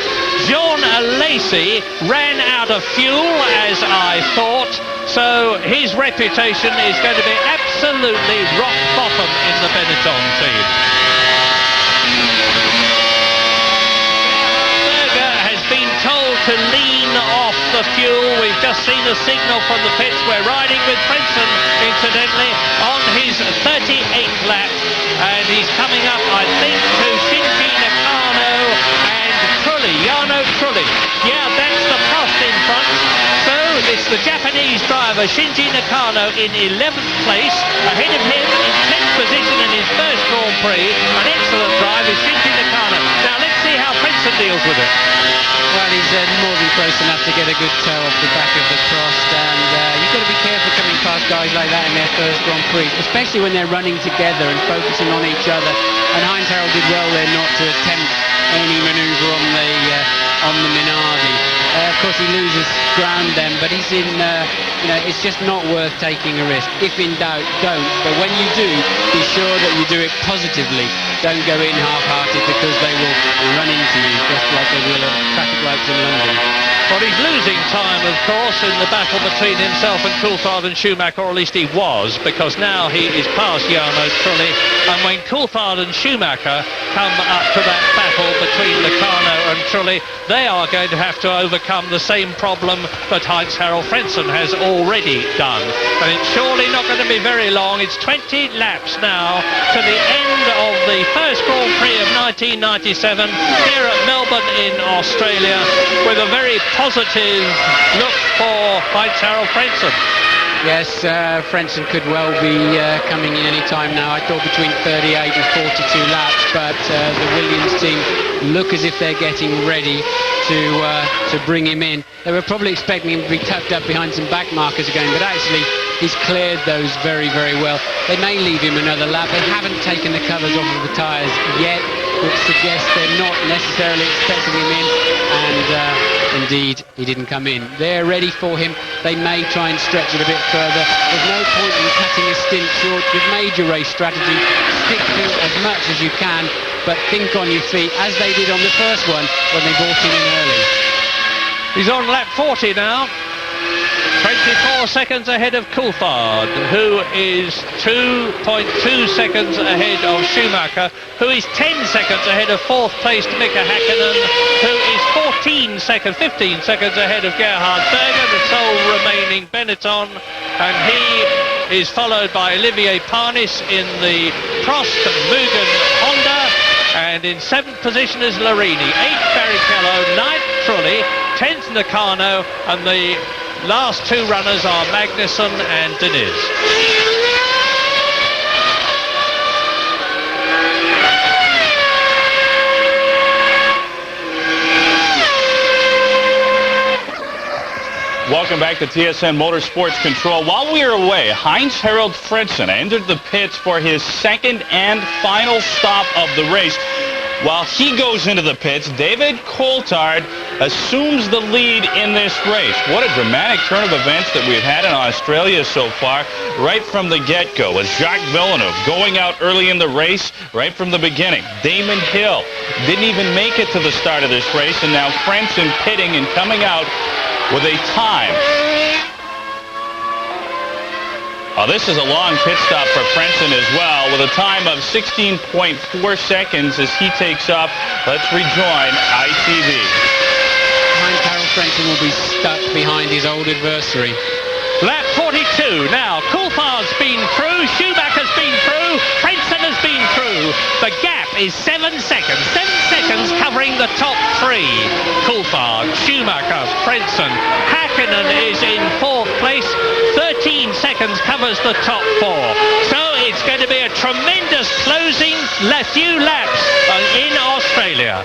Speaker 3: Jean Lacey ran out of fuel, as I thought, so his reputation is going to be absolutely rock bottom in the Benetton team. Told to lean off the fuel. We've just seen a signal from the pits. We're riding with Frentzen, incidentally, on his 38th lap, and he's coming up, I think, to Shinji Nakano and Jarno Trulli. Yeah, that's the Prost in front. So it's the Japanese driver Shinji Nakano in 11th place, ahead of him in 10th position in his first Grand Prix. An excellent drive is Shinji Nakano. Now let's see how Frentzen deals with it.
Speaker 4: Well, he's more than close enough to get a good toe off the back of the Prost, and you've got to be careful coming past guys like that in their first Grand Prix, especially when they're running together and focusing on each other. And Heinz-Harald did well there not to attempt any manoeuvre on the Minardi. Of course, he loses ground then, but he's in, it's just not worth taking a risk. If in doubt, don't. But when you do, be sure that you do it positively. Don't go in half-hearted, because they will run into you, just like they will at traffic lights in London.
Speaker 3: Well, he's losing time, of course, in the battle between himself and Coulthard and Schumacher, or at least he was, because now he is past Jarno Trulli, and when Coulthard and Schumacher come up to that battle between Nakano and Trulli, they are going to have to overcome the same problem that Heinz-Harald Frentzen has already done. And it's surely not going to be very long. It's 20 laps now to the end of the first Grand Prix of 1997 here at Melbourne in Australia, with a very positive look for Heinz-Harald Frentzen.
Speaker 4: Yes, Frentzen could well be coming in any time now. I thought between 38 and 42 laps, but the Williams team look as if they're getting ready to bring him in. They were probably expecting him to be tucked up behind some back markers again, but actually he's cleared those very, very well. They may leave him another lap. They haven't taken the covers off of the tyres yet, which suggests they're not necessarily expecting him in, and indeed he didn't come in. They're ready for him. They may try and stretch it a bit further. There's no point in cutting a stint short. You've made your race strategy. Stick to as much as you can, but think on your feet, as they did on the first one when they brought him in early.
Speaker 3: He's on lap 40 now. 24 seconds ahead of Coulthard, who is 2.2 seconds ahead of Schumacher, who is 10 seconds ahead of fourth placed Mika Häkkinen, who is 15 seconds ahead of Gerhard Berger, the sole remaining Benetton, and he is followed by Olivier Panis in the Prost Mugen Honda, and in 7th position is Larini, 8th Barrichello, 9th Trulli, 10th Nakano, and the last two runners are Magnussen and Diniz.
Speaker 1: Welcome back to TSN Motorsports Control. While we are away, Heinz-Harald Frentzen entered the pits for his second and final stop of the race. While he goes into the pits, David Coulthard assumes the lead in this race. What a dramatic turn of events that we've had in Australia so far, right from the get-go, with Jacques Villeneuve going out early in the race, right from the beginning. Damon Hill didn't even make it to the start of this race, and now Frentzen pitting and coming out with a time Oh, this is a long pit stop for Frentzen as well, with a time of 16.4 seconds as he takes off. Let's rejoin ITV.
Speaker 4: Heinz-Harald Frentzen will be stuck behind his old adversary.
Speaker 3: Lap 42 now. Coulthard's been through, Schumacher's been through, Frentzen has been through. The gap is 7 seconds. 7 seconds covering the top three. Coulthard, Schumacher, Frentzen. Häkkinen is in fourth place. 13 seconds covers the top four. So it's going to be a tremendous closing few laps in Australia.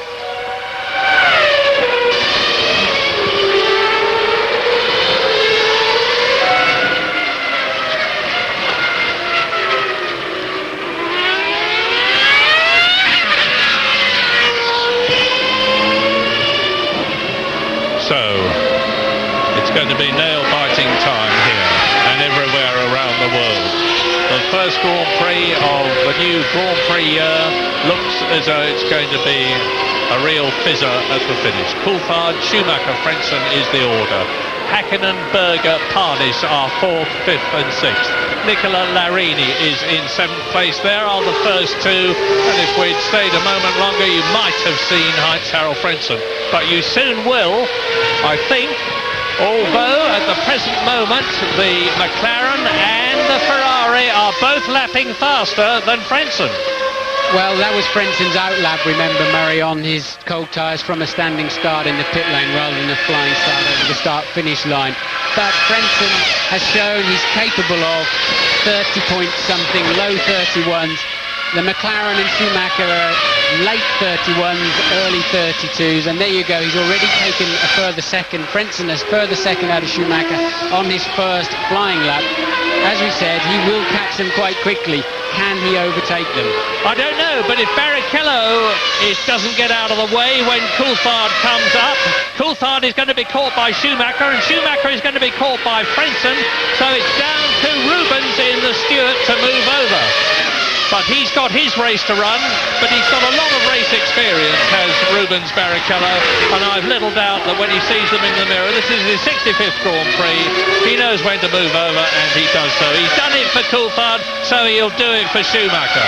Speaker 3: So it's going to be nail-biting time here and everywhere around the world. The first Grand Prix of the new Grand Prix year looks as though it's going to be a real fizzer at the finish. Coulthard, Schumacher, Frentzen is the order. Häkkinen, Berger, Parnis are 4th, 5th and 6th. Nicola Larini is in 7th place. There are the first two, and if we'd stayed a moment longer you might have seen Heinz-Harald Frentzen. But you soon will, I think, although at the present moment the McLaren and the Ferrari are both lapping faster than Frentzen.
Speaker 4: Well, that was Frentzen's outlap, remember, Murray, on his cold tyres from a standing start in the pit lane rather than a flying start over the start-finish line. But Frentzen has shown he's capable of 30-point-something, low 31s. The McLaren and Schumacher are late 31s, early 32s, and there you go, he's already taken a further second. Frentzen has further second out of Schumacher on his first flying lap. As we said, he will catch them quite quickly. Can he overtake them?
Speaker 3: I don't know, but if Barrichello doesn't get out of the way when Coulthard comes up, Coulthard is going to be caught by Schumacher, and Schumacher is going to be caught by Frentzen, so it's down to Rubens in the Stewart to move over. But he's got his race to run, but he's got a lot of race experience, has Rubens Barrichello, and I've little doubt that when he sees them in the mirror, this is his 65th Grand Prix, he knows when to move over, and he does so. He's done it for Coulthard, so he'll do it for Schumacher.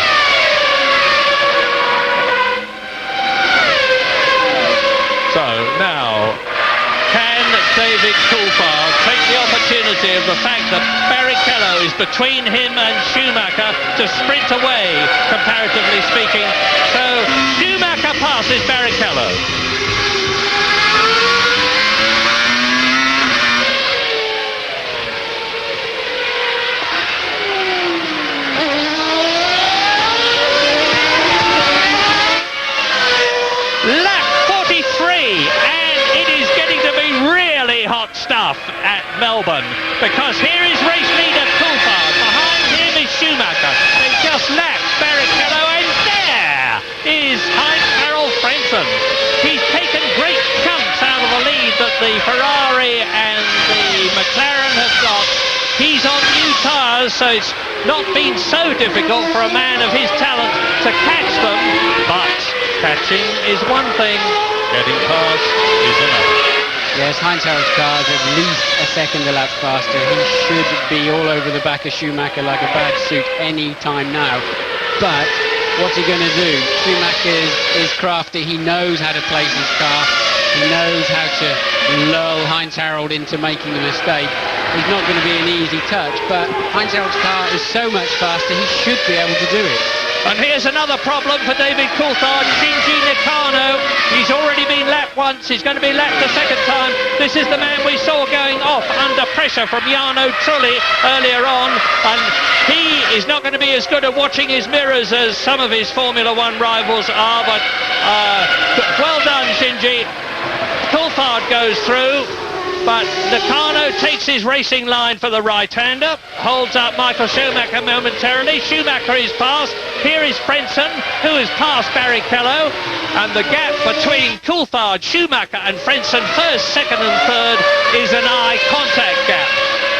Speaker 3: So now, can David Coulthard take the opportunity of the fact that Barrichello is between him and Schumacher to sprint away, comparatively speaking? So Schumacher passes Barrichello. Lap 43, and it is getting to be really hot stuff at Melbourne, because here is race leader Coulthard, behind him is Schumacher. They just lapped Barrichello, and there is Heinz-Harald Frentzen. He's taken great chunks out of the lead that the Ferrari and the McLaren have got. He's on new tyres, so it's not been so difficult for a man of his talent to catch them, but catching is one thing, getting past is another.
Speaker 4: Yes, Heinz-Harald's car is at least a second a lap faster. He should be all over the back of Schumacher like a bad suit any time now. But what's he going to do? Schumacher is crafty. He knows how to place his car. He knows how to lull Heinz-Harald into making a mistake. He's not going to be an easy touch, but Heinz-Harald's car is so much faster, he should be able to do it.
Speaker 3: And here's another problem for David Coulthard. Shinji Nakano, he's already been lapped once, he's going to be lapped a second time. This is the man we saw going off under pressure from Jarno Trulli earlier on, and he is not going to be as good at watching his mirrors as some of his Formula One rivals are, but well done, Shinji. Coulthard goes through, but Nakano takes his racing line for the right-hander, holds up Michael Schumacher momentarily. Schumacher is passed. Here is Frentzen, who has passed Barrichello, and the gap between Coulthard, Schumacher and Frentzen, first, second and third, is an eye contact gap.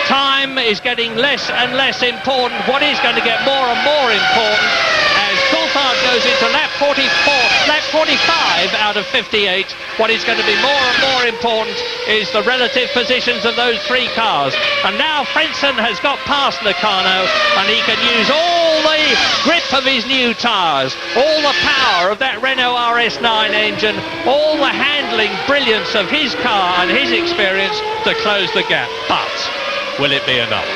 Speaker 3: Time is getting less and less important. What is going to get more and more important as Coulthard Coulthard goes into lap 45 out of 58. What is going to be more and more important is the relative positions of those three cars. And now Frentzen has got past Nakano, and he can use all the grip of his new tyres, all the power of that Renault RS9 engine, all the handling brilliance of his car and his experience to close the gap. But will it be enough?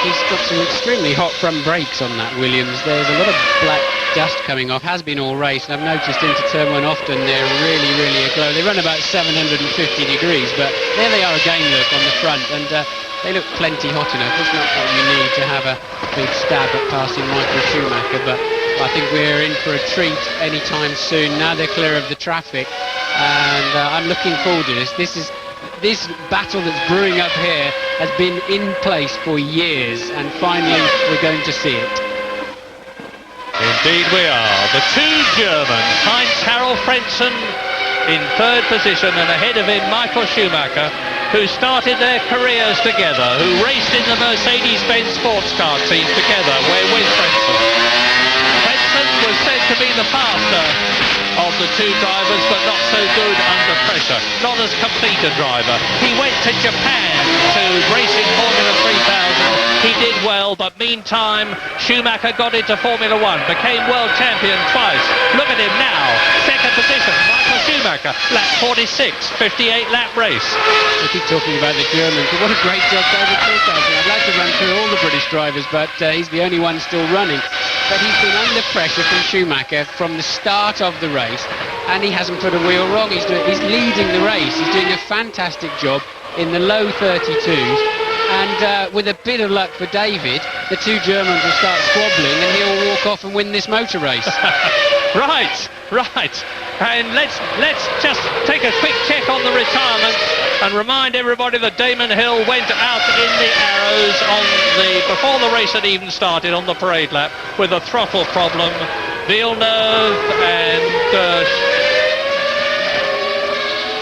Speaker 4: He's got some extremely hot front brakes on that Williams. There's a lot of black dust coming off, has been all race, and I've noticed into turn one often they're really aglow. They run about 750 degrees, but there they are again, look, on the front, and they look plenty hot enough. It's not what you need to have a big stab at passing Michael Schumacher, but I think we're in for a treat anytime soon. Now they're clear of the traffic, and I'm looking forward to this. This battle that's brewing up here has been in place for years, and finally we're going to see it.
Speaker 3: Indeed we are. The two Germans, Heinz-Harald Frentzen in third position, and ahead of him Michael Schumacher, who started their careers together, who raced in the Mercedes-Benz sports car team together, where with Frentzen. Frentzen was said to be the faster of the two drivers, but not so good under pressure, not as complete a driver. He went to Japan to race in Formula 3000. He did well, but meantime Schumacher got into Formula 1, became world champion twice. Look at him now, second position, Michael Schumacher, lap 46, 58 lap race.
Speaker 4: We keep talking about the Germans, but what a great job David Coulthard did. I'd like to run through all the British drivers, but he's the only one still running. But he's been under pressure from Schumacher from the start of the race, and he hasn't put a wheel wrong. He's leading the race. He's doing a fantastic job in the low 32s, and with a bit of luck for David, the two Germans will start squabbling and he'll walk off and win this motor race.
Speaker 3: Right. And let's just take a quick check on the retirements and remind everybody that Damon Hill went out in the arrows before the race had even started on the parade lap with a throttle problem. Villeneuve and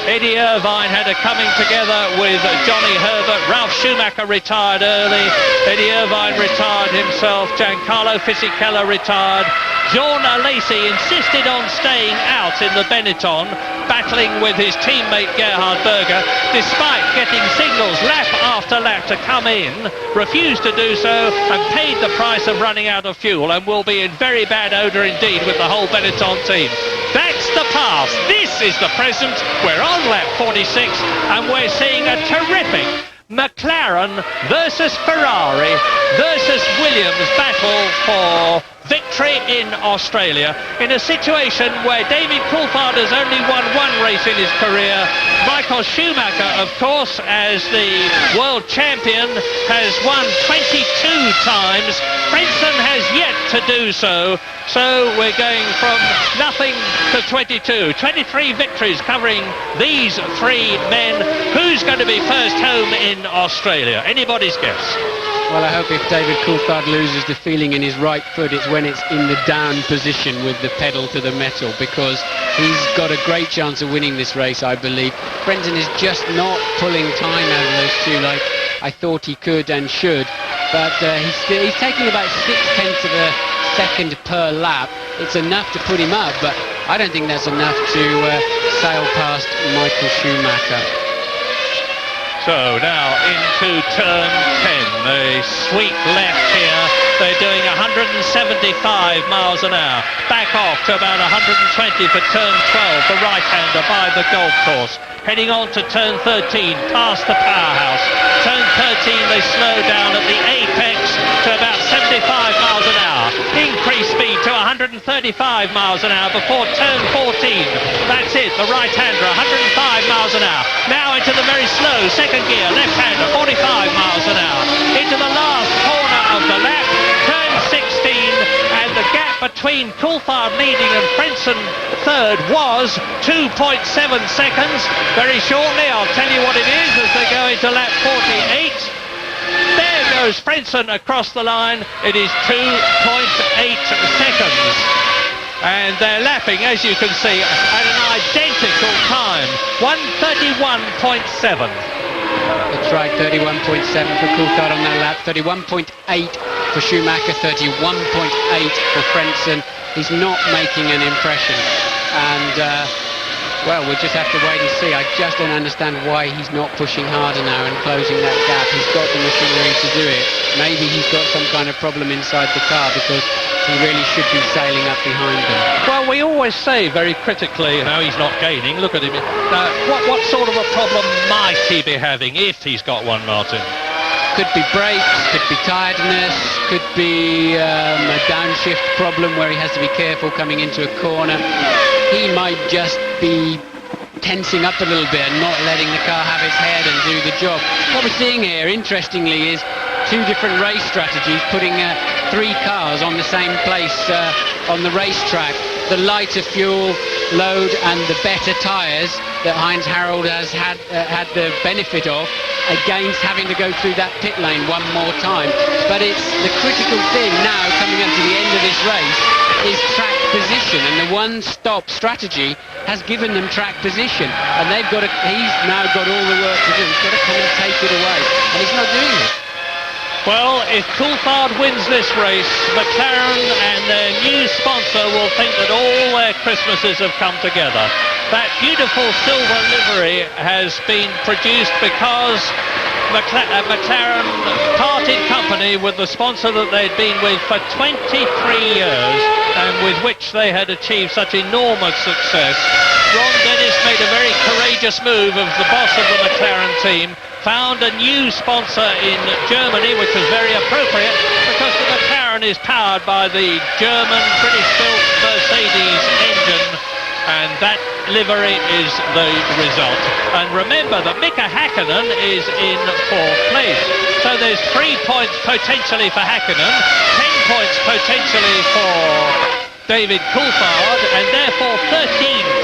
Speaker 3: Eddie Irvine had a coming together with Johnny Herbert. Ralf Schumacher retired early. Eddie Irvine retired himself. Giancarlo Fisichella retired. John Alesi insisted on staying out in the Benetton, battling with his teammate Gerhard Berger, despite getting signals lap after lap to come in, refused to do so and paid the price of running out of fuel, and will be in very bad odour indeed with the whole Benetton team. That's the past. This is the present. We're on lap 46 and we're seeing a terrific McLaren versus Ferrari versus Williams battle for victory in Australia, in a situation where David Coulthard has only won one race in his career. Michael Schumacher, of course, as the world champion, has won 22 times. Frentzen has yet to do so. So we're going from nothing to 22. 23 victories covering these three men. Who's going to be first home in Australia? Anybody's guess?
Speaker 4: Well, I hope if David Coulthard loses the feeling in his right foot, it's when it's in the down position with the pedal to the metal, because he's got a great chance of winning this race, I believe. Frentzen is just not pulling time out of those two like I thought he could and should, but he's taking about 0.6 of a second per lap. It's enough to put him up, but I don't think that's enough to sail past Michael Schumacher.
Speaker 3: So now into turn 10, a sweep left here. They're doing 175 miles an hour. Back off to about 120 for turn 12, the right-hander by the golf course. Heading on to turn 13, past the powerhouse. Turn 13, they slow down at the apex to about 75 miles an hour. Increase speed to 135 miles an hour before turn 14. That's it, the right-hander, 105 miles an hour. Now into the very slow second gear, left-hander, 45 miles an hour. Into the last corner of the lap, turn 16, and the gap between Coulthard leading and Frentzen third was 2.7 seconds. Very shortly, I'll tell you what it is as they go into lap 48. There goes Frentzen across the line. It is 2.8 seconds. And they're lapping, as you can see, at an identical time, 1:31.7.
Speaker 4: That's right, 31.7 for Coulthard on that lap, 31.8 for Schumacher, 31.8 for Frentzen. He's not making an impression, and well, we'll just have to wait and see. I just don't understand why he's not pushing harder now and closing that gap. He's got the machinery to do it. Maybe he's got some kind of problem inside the car, because he really should be sailing up behind them.
Speaker 3: Well, we always say very critically how he's not gaining. Look at him. What sort of a problem might he be having, if he's got one, Martin?
Speaker 4: Could be brakes, could be tiredness, could be a downshift problem where he has to be careful coming into a corner. He might just be tensing up a little bit and not letting the car have its head and do the job. What we're seeing here, interestingly, is two different race strategies, putting three cars on the same place on the racetrack. The lighter fuel load and the better tyres that Heinz Harald has had the benefit of, against having to go through that pit lane one more time. But it's the critical thing now, coming up to the end of this race, is track position, and the one-stop strategy has given them track position, and he's now got all the work to do. He's got to come and take it away, and he's not doing it.
Speaker 3: Well, if Coulthard wins this race, McLaren and their new sponsor will think that all their Christmases have come together. That beautiful silver livery has been produced because McLaren parted company with the sponsor that they'd been with for 23 years, and with which they had achieved such enormous success. Ron Dennis made a very courageous move of the boss of the McLaren team, found a new sponsor in Germany, which was very appropriate, because the McLaren is powered by the German British-built Mercedes engine, and that livery is the result. And remember that Mika Häkkinen is in 4th place, so there's 3 points potentially for Häkkinen, 10 points potentially for David Coulthard, and therefore 13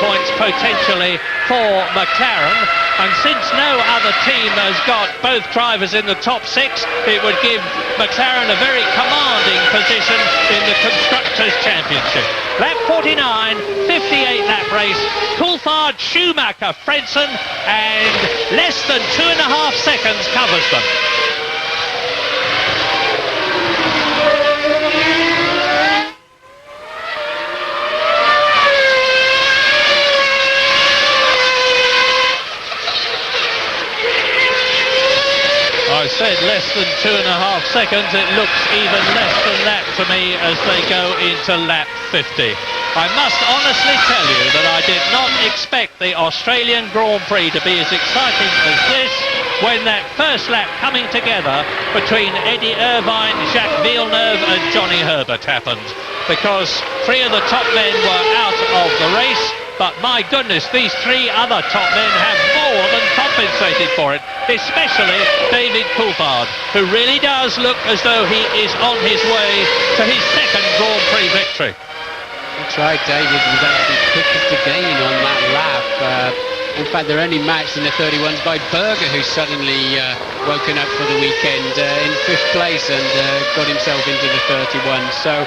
Speaker 3: points potentially for McLaren. And since no other team has got both drivers in the top 6, it would give McLaren a very commanding position in the Constructors' Championship. Lap 49, 58 lap race, Coulthard, Schumacher, Frentzen, and less than 2.5 seconds covers them. I said less than 2.5 seconds. It looks even less than that to me as they go into lap 50. I must honestly tell you that I did not expect the Australian Grand Prix to be as exciting as this when that first lap coming together between Eddie Irvine, Jacques Villeneuve and Johnny Herbert happened, because 3 of the top men were out of the race. But my goodness, these 3 other top men have more than compensated for it, especially David Coulthard, who really does look as though he is on his way to his 2nd Grand Prix victory.
Speaker 4: That's right, David was actually quickest to gain on that lap. In fact, they're only matched in the 31s by Berger, who's suddenly woken up for the weekend in 5th place and got himself into the 31. So,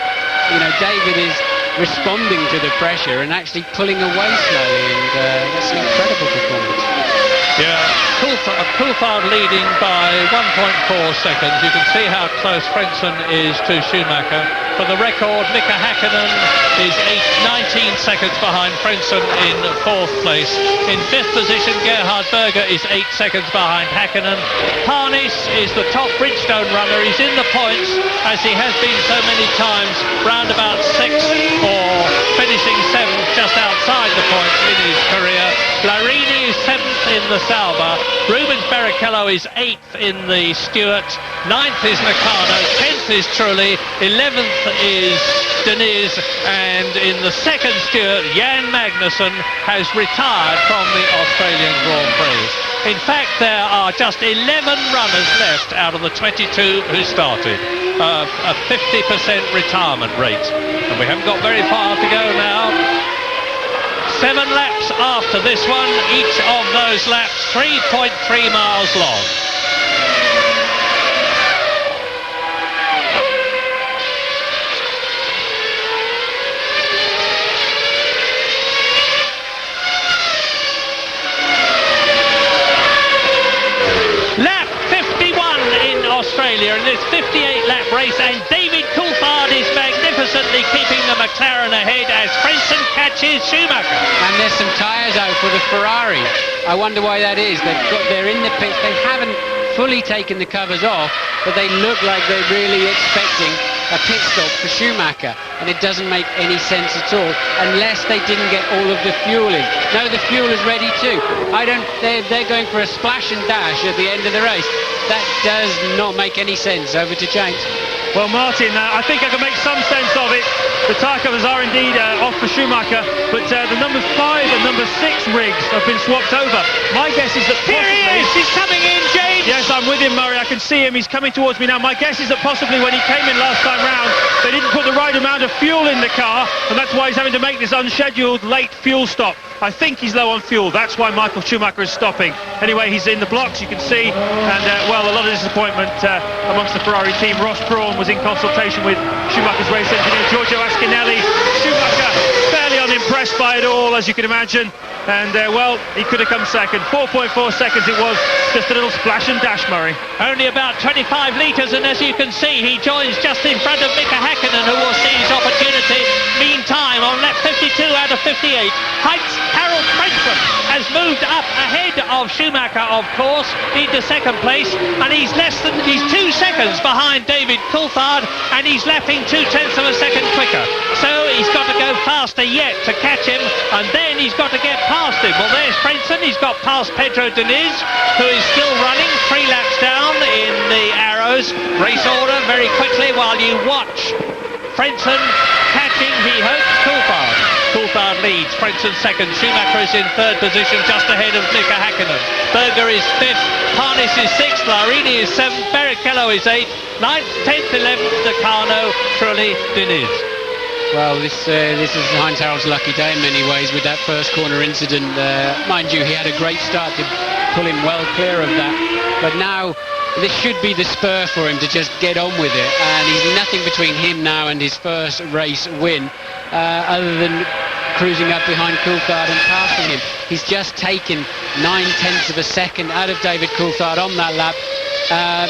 Speaker 4: you know, David is responding to the pressure and actually pulling away slowly, and that's an incredible performance.
Speaker 3: Yeah, Coulthard leading by 1.4 seconds. You can see how close Frentzen is to Schumacher. For the record, Mika Häkkinen is 19 seconds behind Frentzen in 4th place. In 5th position, Gerhard Berger is 8 seconds behind Häkkinen. Harness is the top Bridgestone runner. He's in the points, as he has been so many times, round about 6th or finishing 7th just outside the points in his career. Larini is 7th in the Sauber. Rubens Barrichello is 8th in the Stewart. 9th is Nakano. 10th is Trulli. 11th is Deniz. And in the 2nd Stewart, Jan Magnussen has retired from the Australian Grand Prix. In fact, there are just 11 runners left out of the 22 who started. A 50% retirement rate. And we haven't got very far to go now. 7 laps after this one, each of those laps 3.3 miles long. Australia in this 58-lap race, and David Coulthard is magnificently keeping the McLaren ahead as Frentzen catches Schumacher.
Speaker 4: And there's some tyres out for the Ferrari. I wonder why that is. They're in the pits. They haven't fully taken the covers off, but they look like they're really expecting a pit stop for Schumacher, and it doesn't make any sense at all unless they didn't get all of the fuel in. No, the fuel is ready too. They're going for a splash and dash at the end of the race. That does not make any sense. Over to James.
Speaker 8: Well, Martin, I think I can make some sense of it. The tyre covers are indeed off for Schumacher, but the number 5 and number 6 rigs have been swapped over. My guess is that
Speaker 3: Here he is, he's coming in, James!
Speaker 8: Yes, I'm with him, Murray. I can see him. He's coming towards me now. My guess is that possibly when he came in last time round, they didn't put the right amount of fuel in the car, and that's why he's having to make this unscheduled late fuel stop. I think he's low on fuel. That's why Michael Schumacher is stopping. Anyway, he's in the blocks, you can see, and well, a lot of disappointment amongst the Ferrari team. Ross Brawn was in consultation with Schumacher's race engineer Giorgio Ascanelli. Schumacher fairly unimpressed by it all, as you can imagine, and well, he could have come second. 4.4 seconds it was, just a little splash and dash, Murray.
Speaker 3: Only about 25 litres, and as you can see, he joins just in front of Mika Häkkinen, who will see his opportunity. Meantime, on lap 52 out of 58, Harold Frentzen has moved up ahead of Schumacher, of course, into second place, and he's 2 seconds behind David Coulthard, and he's lapping 0.2 of a second quicker. So he's got to go faster yet to catch him, and then he's got to get past him. Well, there's Frentzen. He's got past Pedro Diniz, who is still running 3 laps down in the arrows. Race order very quickly while you watch Frentzen catching, he hopes, Coulthard. Coulthard leads, Frentzen second, Schumacher is in third position just ahead of Mika Häkkinen. Berger is fifth, Harness is sixth, Larini is seventh, Barrichello is eighth, 9th, 10th, 11th, Decano, Trulli, Diniz.
Speaker 4: Well, this is Heinz Harald's lucky day in many ways with that first corner incident. Mind you, he had a great start to pull him well clear of that, but now this should be the spur for him to just get on with it, and he's nothing between him now and his first race win, other than cruising up behind Coulthard and passing him. He's just taken 0.9 of a second out of David Coulthard on that lap.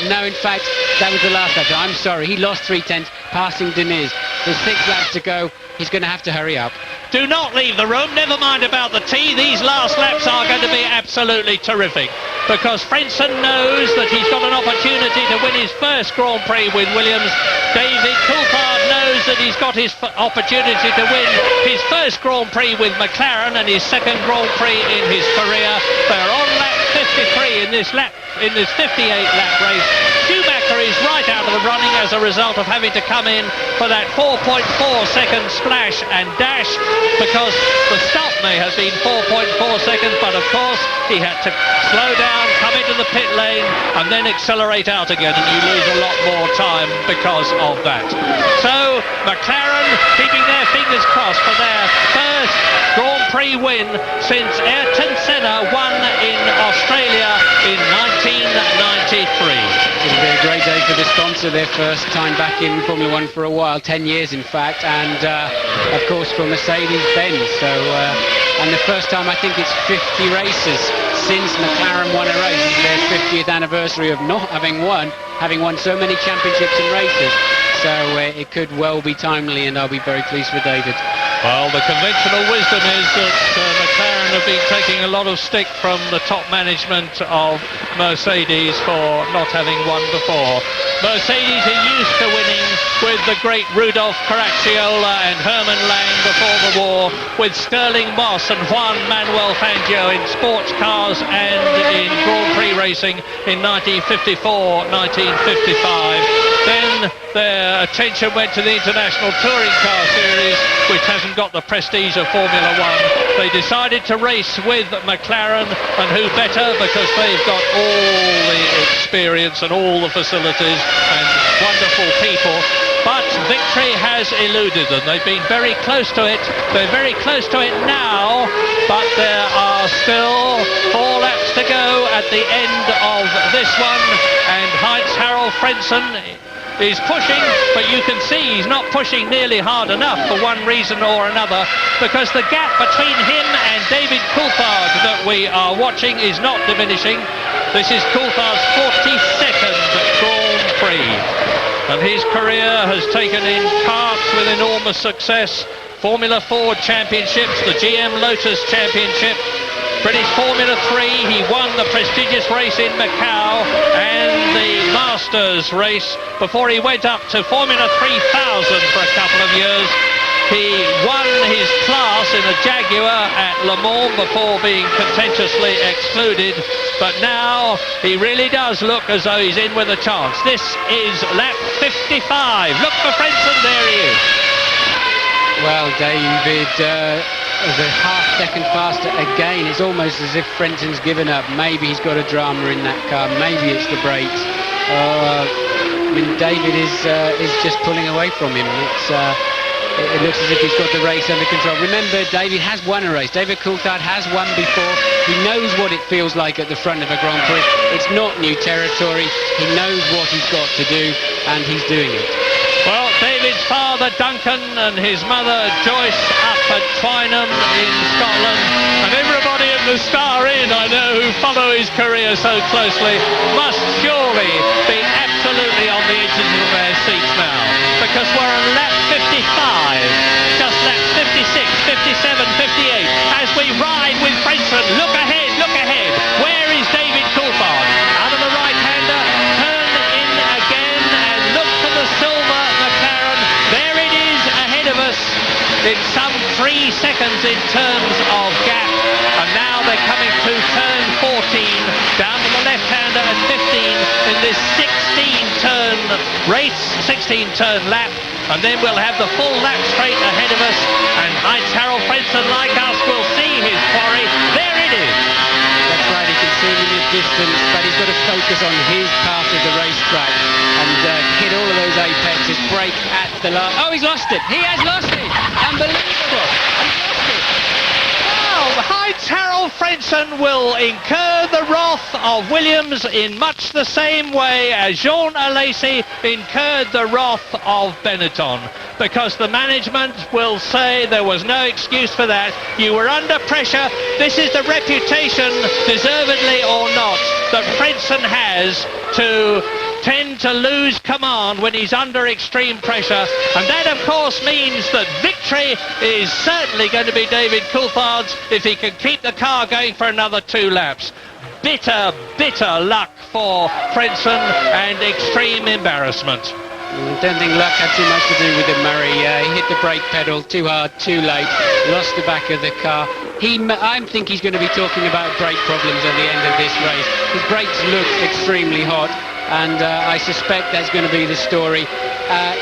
Speaker 4: No, in fact, that was the last lap. I'm sorry, he lost 0.3, passing Diniz. There's 6 laps to go. He's going to have to hurry up.
Speaker 3: Do not leave the room, never mind about the tea. These last laps are going to be absolutely terrific, because Frentzen knows that he's got an opportunity to win his first Grand Prix with Williams. David Coulthard knows that he's got his opportunity to win his first Grand Prix with McLaren and his second Grand Prix in his career. They're on lap 53 in this 58-lap race. Schumacher is right out of the running as a result of having to come in for that 4.4 second splash and dash, because the stop may have been 4.4 seconds, but of course he had to slow down, come into the pit lane, and then accelerate out again, and you lose a lot more time because of that. So McLaren keeping their fingers crossed for their first Grand Prix win since Ayrton Senna won in Australia in 1993.
Speaker 4: It'll be a great day for the sponsor, their first time back in Formula 1 for a while, 10 years in fact, and of course for Mercedes-Benz. So, and the first time, I think it's 50 races since McLaren won a race. It's their 50th anniversary of not having won so many championships and races. So it could well be timely, and I'll be very pleased with David.
Speaker 3: Well, the conventional wisdom is that McLaren have been taking a lot of stick from the top management of Mercedes for not having won before. Mercedes are used to winning with the great Rudolf Caracciola and Hermann Lang before the war, with Sterling Moss and Juan Manuel Fangio in sports cars and in Grand Prix racing in 1954, 1955. Then their attention went to the International Touring Car Series, which hasn't got the prestige of Formula 1. They decided to race with McLaren, and who better, because they've got all the experience and all the facilities and wonderful people. But victory has eluded them. They've been very close to it. They're very close to it now, but there are still 4 laps to go at the end of this one, and Heinz-Harald Frentzen is pushing, but you can see he's not pushing nearly hard enough for one reason or another, because the gap between him and David Coulthard that we are watching is not diminishing. This is Coulthard's 42nd Grand Prix. and his career has taken in karts with enormous success. Formula Ford Championships, the GM Lotus Championship, British Formula 3, he won the prestigious race in Macau and the Masters race before he went up to Formula 3000 for a couple of years. He won his class in a Jaguar at Le Mans before being contentiously excluded, but now he really does look as though he's in with a chance. This is lap 55. Look for Frentzen, there he is.
Speaker 4: Well, David is a half-second faster again. It's almost as if Frentzen's given up. Maybe he's got a drama in that car. Maybe it's the brakes. I mean, David is just pulling away from him. It looks as if he's got the race under control. Remember, David has won a race. David Coulthard has won before. He knows what it feels like at the front of a Grand Prix. It's not new territory. He knows what he's got to do, and he's doing it.
Speaker 3: Well, David's father, Duncan, and his mother, Joyce, up at Twynham in Scotland. And everybody at the Star Inn, I know, who follow his career so closely, must surely be absolutely on the edges of their seats now. Because we're on lap 55, just laps 56, 57, 58. As we ride with Frentzen, look ahead, look ahead. Where is David Coulthard? Out of the right-hander, turn in again and look for the silver McLaren. There it is ahead of us. It's some 3 seconds in terms of gap. And now they're coming to turn 14, down to the left-hander at 15 in this 16-turn race, 16-turn lap. And then we'll have the full lap straight ahead of us. And Heinz-Harald Frentzen, like us, will see his quarry. There it is.
Speaker 4: That's right, he can see him in the distance, but he's got to focus on his part of the racetrack and hit all of those apexes, brake at the last... Oh, he's lost it! He has lost it! Unbelievable!
Speaker 3: Heinz-Harald Frentzen will incur the wrath of Williams in much the same way as Jean Alesi incurred the wrath of Benetton, because the management will say there was no excuse for that. You were under pressure. This is the reputation, deservedly or not, that Frentzen has to tend to lose command when he's under extreme pressure, and that of course means that victory is certainly going to be David Coulthard's if he can keep the car going for another 2 laps. Bitter, bitter luck for Frentzen and extreme embarrassment.
Speaker 4: Don't think luck had too much to do with it, Murray. He hit the brake pedal too hard, too late, lost the back of the car. I think he's going to be talking about brake problems at the end of this race. His brakes look extremely hot, and I suspect that's going to be the story.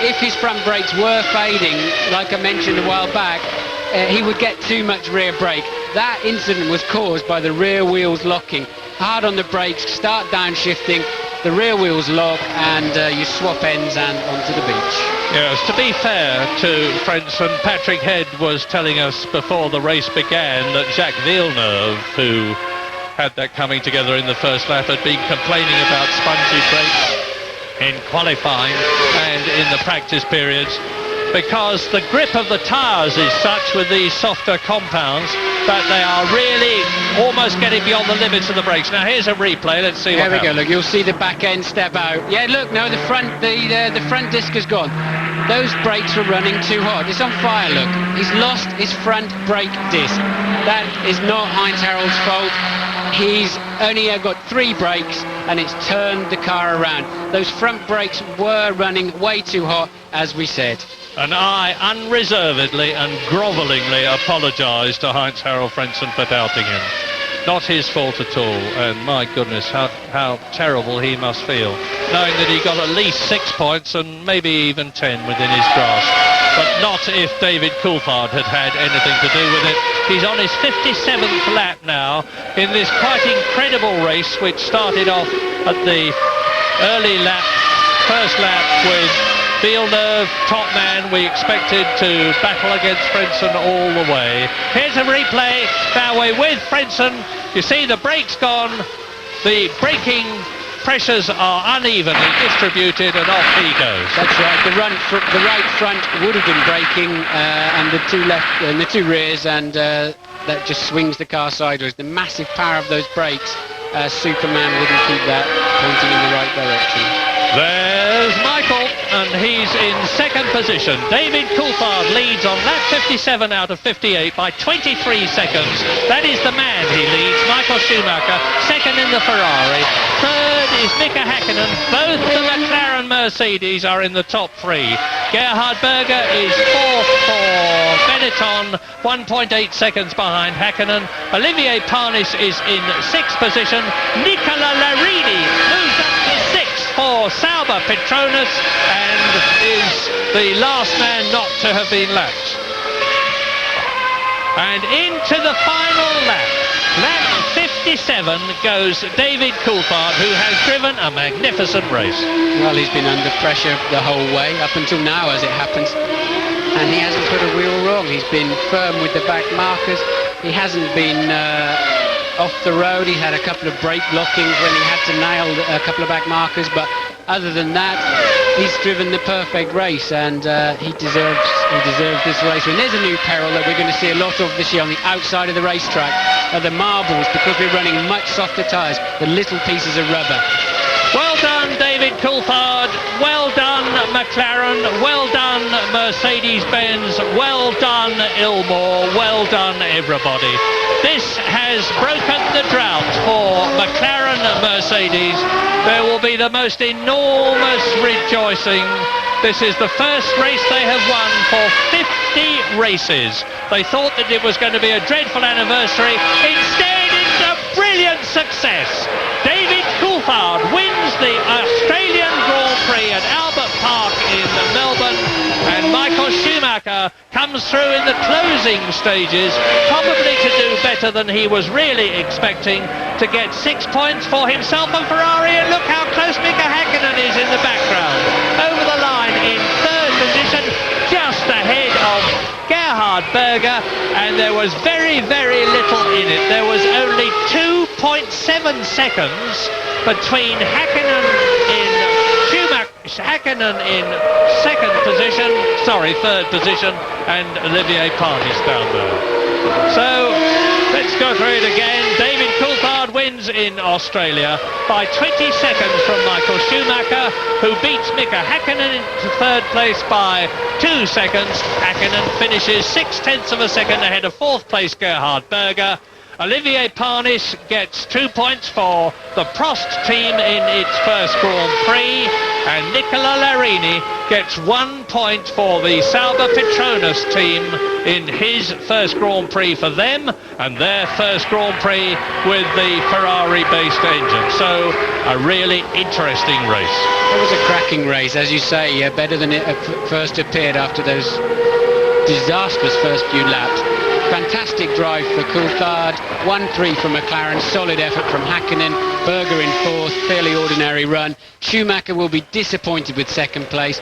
Speaker 4: If his front brakes were fading, like I mentioned a while back, he would get too much rear brake. That incident was caused by the rear wheels locking. Hard on the brakes, start downshifting, the rear wheels lock, and you swap ends and onto the beach.
Speaker 3: Yes, to be fair to Frentzen, Patrick Head was telling us before the race began that Jacques Villeneuve, who had that coming together in the first lap, had been complaining about spongy brakes in qualifying and in the practice periods, because the grip of the tyres is such with these softer compounds that they are really almost getting beyond the limits of the brakes. Now here's a replay, let's see what happens.
Speaker 4: There we go, look, you'll see the back end step out. Yeah, look, no, the front disc has gone. Those brakes were running too hot. It's on fire, look. He's lost his front brake disc. That is not Heinz-Harald's fault. He's only got 3 brakes and it's turned the car around. Those front brakes were running way too hot, as we said.
Speaker 3: And I unreservedly and grovellingly apologise to Heinz-Harald Frentzen for doubting him. Not his fault at all, and my goodness, how terrible he must feel, knowing that he got at least 6 points and maybe even 10 within his grasp. But not if David Coulthard had had anything to do with it. He's on his 57th lap now in this quite incredible race, which started off at the early lap, first lap, with Villeneuve, top man. We expected to battle against Frentzen all the way. Here's a replay. Now we're with Frentzen. You see the brakes gone. The braking pressures are unevenly distributed, and off he goes.
Speaker 4: That's right. The right front would have been braking, and the 2 left and the 2 rears, and that just swings the car sideways. The massive power of those brakes, Superman wouldn't keep that pointing in the right direction.
Speaker 3: There's Michael, and he's in second position. David Coulthard leads on lap 57 out of 58 by 23 seconds. That is the man he leads. Michael Schumacher, second in the Ferrari. Third is Mika Häkkinen. Both the McLaren Mercedes are in the top three. Gerhard Berger is fourth for Benetton, 1.8 seconds behind Häkkinen. Olivier Panis is in sixth position. Nicola Larini moves up to sixth for Sauber Petronas and is the last man not to have been lapped. And into the final lap. Lap 57 goes David Coulthard, who has driven a magnificent race.
Speaker 4: Well, he's been under pressure the whole way, up until now as it happens. And he hasn't put a wheel wrong. He's been firm with the back markers. He hasn't been off the road. He had a couple of brake blockings when he had to nail a couple of back markers. But other than that, he's driven the perfect race, and he deserves this race. And there's a new peril that we're going to see a lot of this year on the outside of the racetrack, are the marbles, because we're running much softer tyres, the little pieces of rubber.
Speaker 3: Well done, David Coulthard. Well done, McLaren. Well done, Mercedes-Benz. Well done, Ilmore. Well done, everybody. This has broken the drought for McLaren Mercedes. There will be the most enormous rejoicing. This is the first race they have won for 50 races. They thought that it was going to be a dreadful anniversary. Instead, it's a brilliant success. David Coulthard wins the Australian Grand Prix at Albert Park in Melbourne, and Michael Schumacher comes through in the closing stages, probably to do better than he was really expecting, to get 6 points for himself and Ferrari. And look how close Mika Häkkinen is in the background, over the line in third position, just ahead of Gerhard Berger, and there was very, very little in it. There was only 2.7 seconds between Häkkinen in third position, and Olivier Panis down there. So let's go through it again. David Coulthard wins in Australia by 20 seconds from Michael Schumacher, who beats Mika Häkkinen into third place by 2 seconds. Häkkinen finishes 0.6 of a second ahead of fourth place Gerhard Berger. Olivier Panis gets 2 points for the Prost team in its first Grand Prix, and Nicola Larini gets 1 point for the Sauber Petronas team in his first Grand Prix for them, and their first Grand Prix with the Ferrari-based engine. So a really interesting race.
Speaker 4: It was a cracking race, as you say, better than it first appeared after those disastrous first few laps. Fantastic drive for Coulthard, 1-3 from McLaren, solid effort from Häkkinen, Berger in fourth, fairly ordinary run. Schumacher will be disappointed with second place,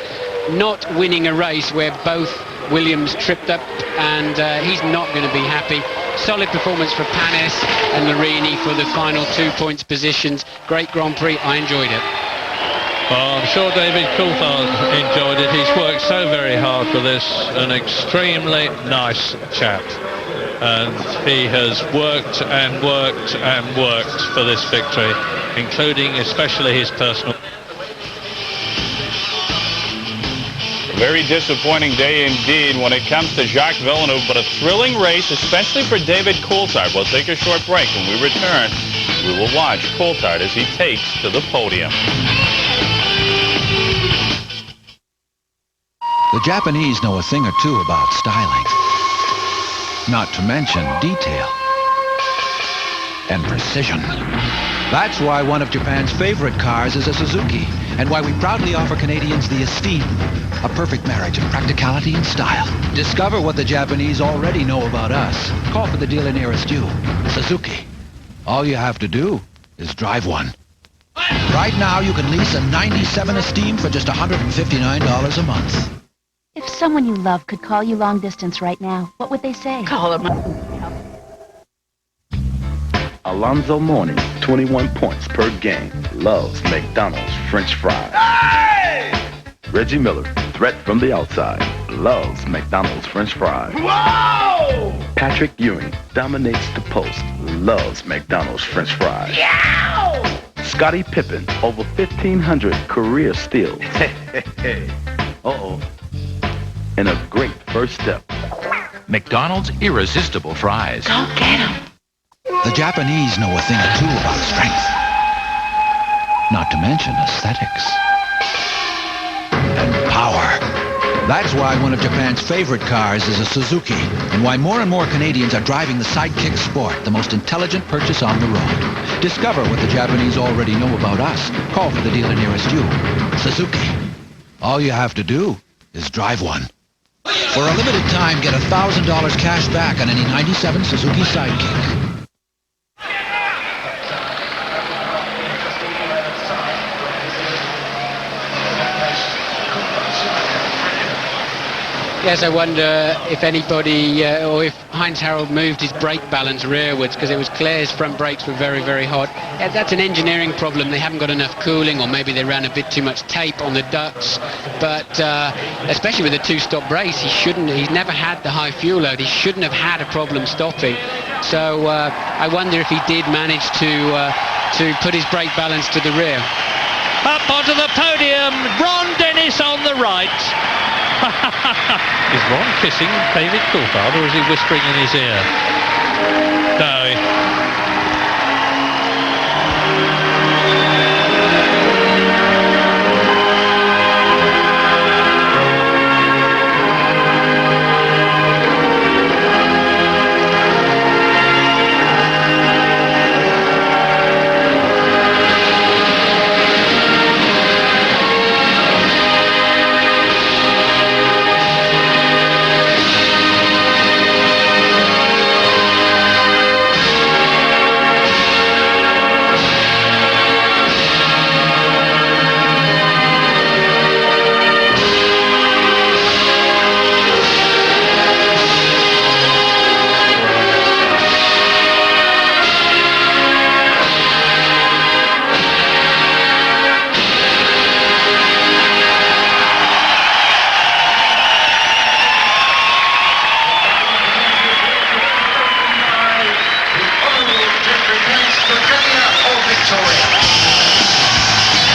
Speaker 4: not winning a race where both Williams tripped up, and he's not going to be happy. Solid performance for Panis and Larini for the final 2 points positions. Great Grand Prix, I enjoyed it.
Speaker 3: Well, I'm sure David Coulthard enjoyed it. He's worked so very hard for this, an extremely nice chap. And he has worked and worked and worked for this victory, including especially his personal.
Speaker 1: Very disappointing day indeed when it comes to Jacques Villeneuve, but a thrilling race, especially for David Coulthard. We'll take a short break. When we return, we will watch Coulthard as he takes to the podium.
Speaker 9: The Japanese know a thing or two about styling. Not to mention detail and precision. That's why one of Japan's favorite cars is a Suzuki, and why we proudly offer Canadians the Esteem, a perfect marriage of practicality and style. Discover what the Japanese already know about us. Call for the dealer nearest you. Suzuki. All you have to do is drive one. Right now, you can lease a 97 Esteem for just $159 a month.
Speaker 10: If someone you love could call you long distance right now, what would they say?
Speaker 11: Call him. Alonzo Mourning, 21 points per game, loves McDonald's French fries. Hey! Reggie Miller, threat from the outside, loves McDonald's French fries. Whoa! Patrick Ewing dominates the post, loves McDonald's French fries. Yow! Scottie Pippen, over 1,500 career steals. Uh-oh. And a great first step.
Speaker 12: McDonald's irresistible fries.
Speaker 10: Go get 'em.
Speaker 9: The Japanese know a thing or two about strength. Not to mention aesthetics. And power. That's why one of Japan's favorite cars is a Suzuki, and why more and more Canadians are driving the Sidekick Sport, the most intelligent purchase on the road. Discover what the Japanese already know about us. Call for the dealer nearest you. Suzuki. All you have to do is drive one. For a limited time, get $1,000 cash back on any 97 Suzuki Sidekick.
Speaker 4: Yes, I wonder if anybody, or if Heinz Harald moved his brake balance rearwards, because it was clear his front brakes were very, very hot. Yeah, that's an engineering problem. They haven't got enough cooling, or maybe they ran a bit too much tape on the ducts. But especially with the two-stop brakes, he's never had the high fuel load. He shouldn't have had a problem stopping. So I wonder if he did manage to put his brake balance to the rear.
Speaker 3: Up onto the podium, Ron Dennis on the right. Is Ron kissing David Coulthard, or is he whispering in his ear? No.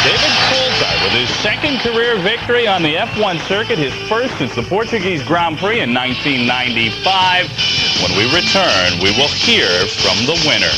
Speaker 1: David Coulthard with his second career victory on the F1 circuit, his first since the Portuguese Grand Prix in 1995. When we return, we will hear from the winner.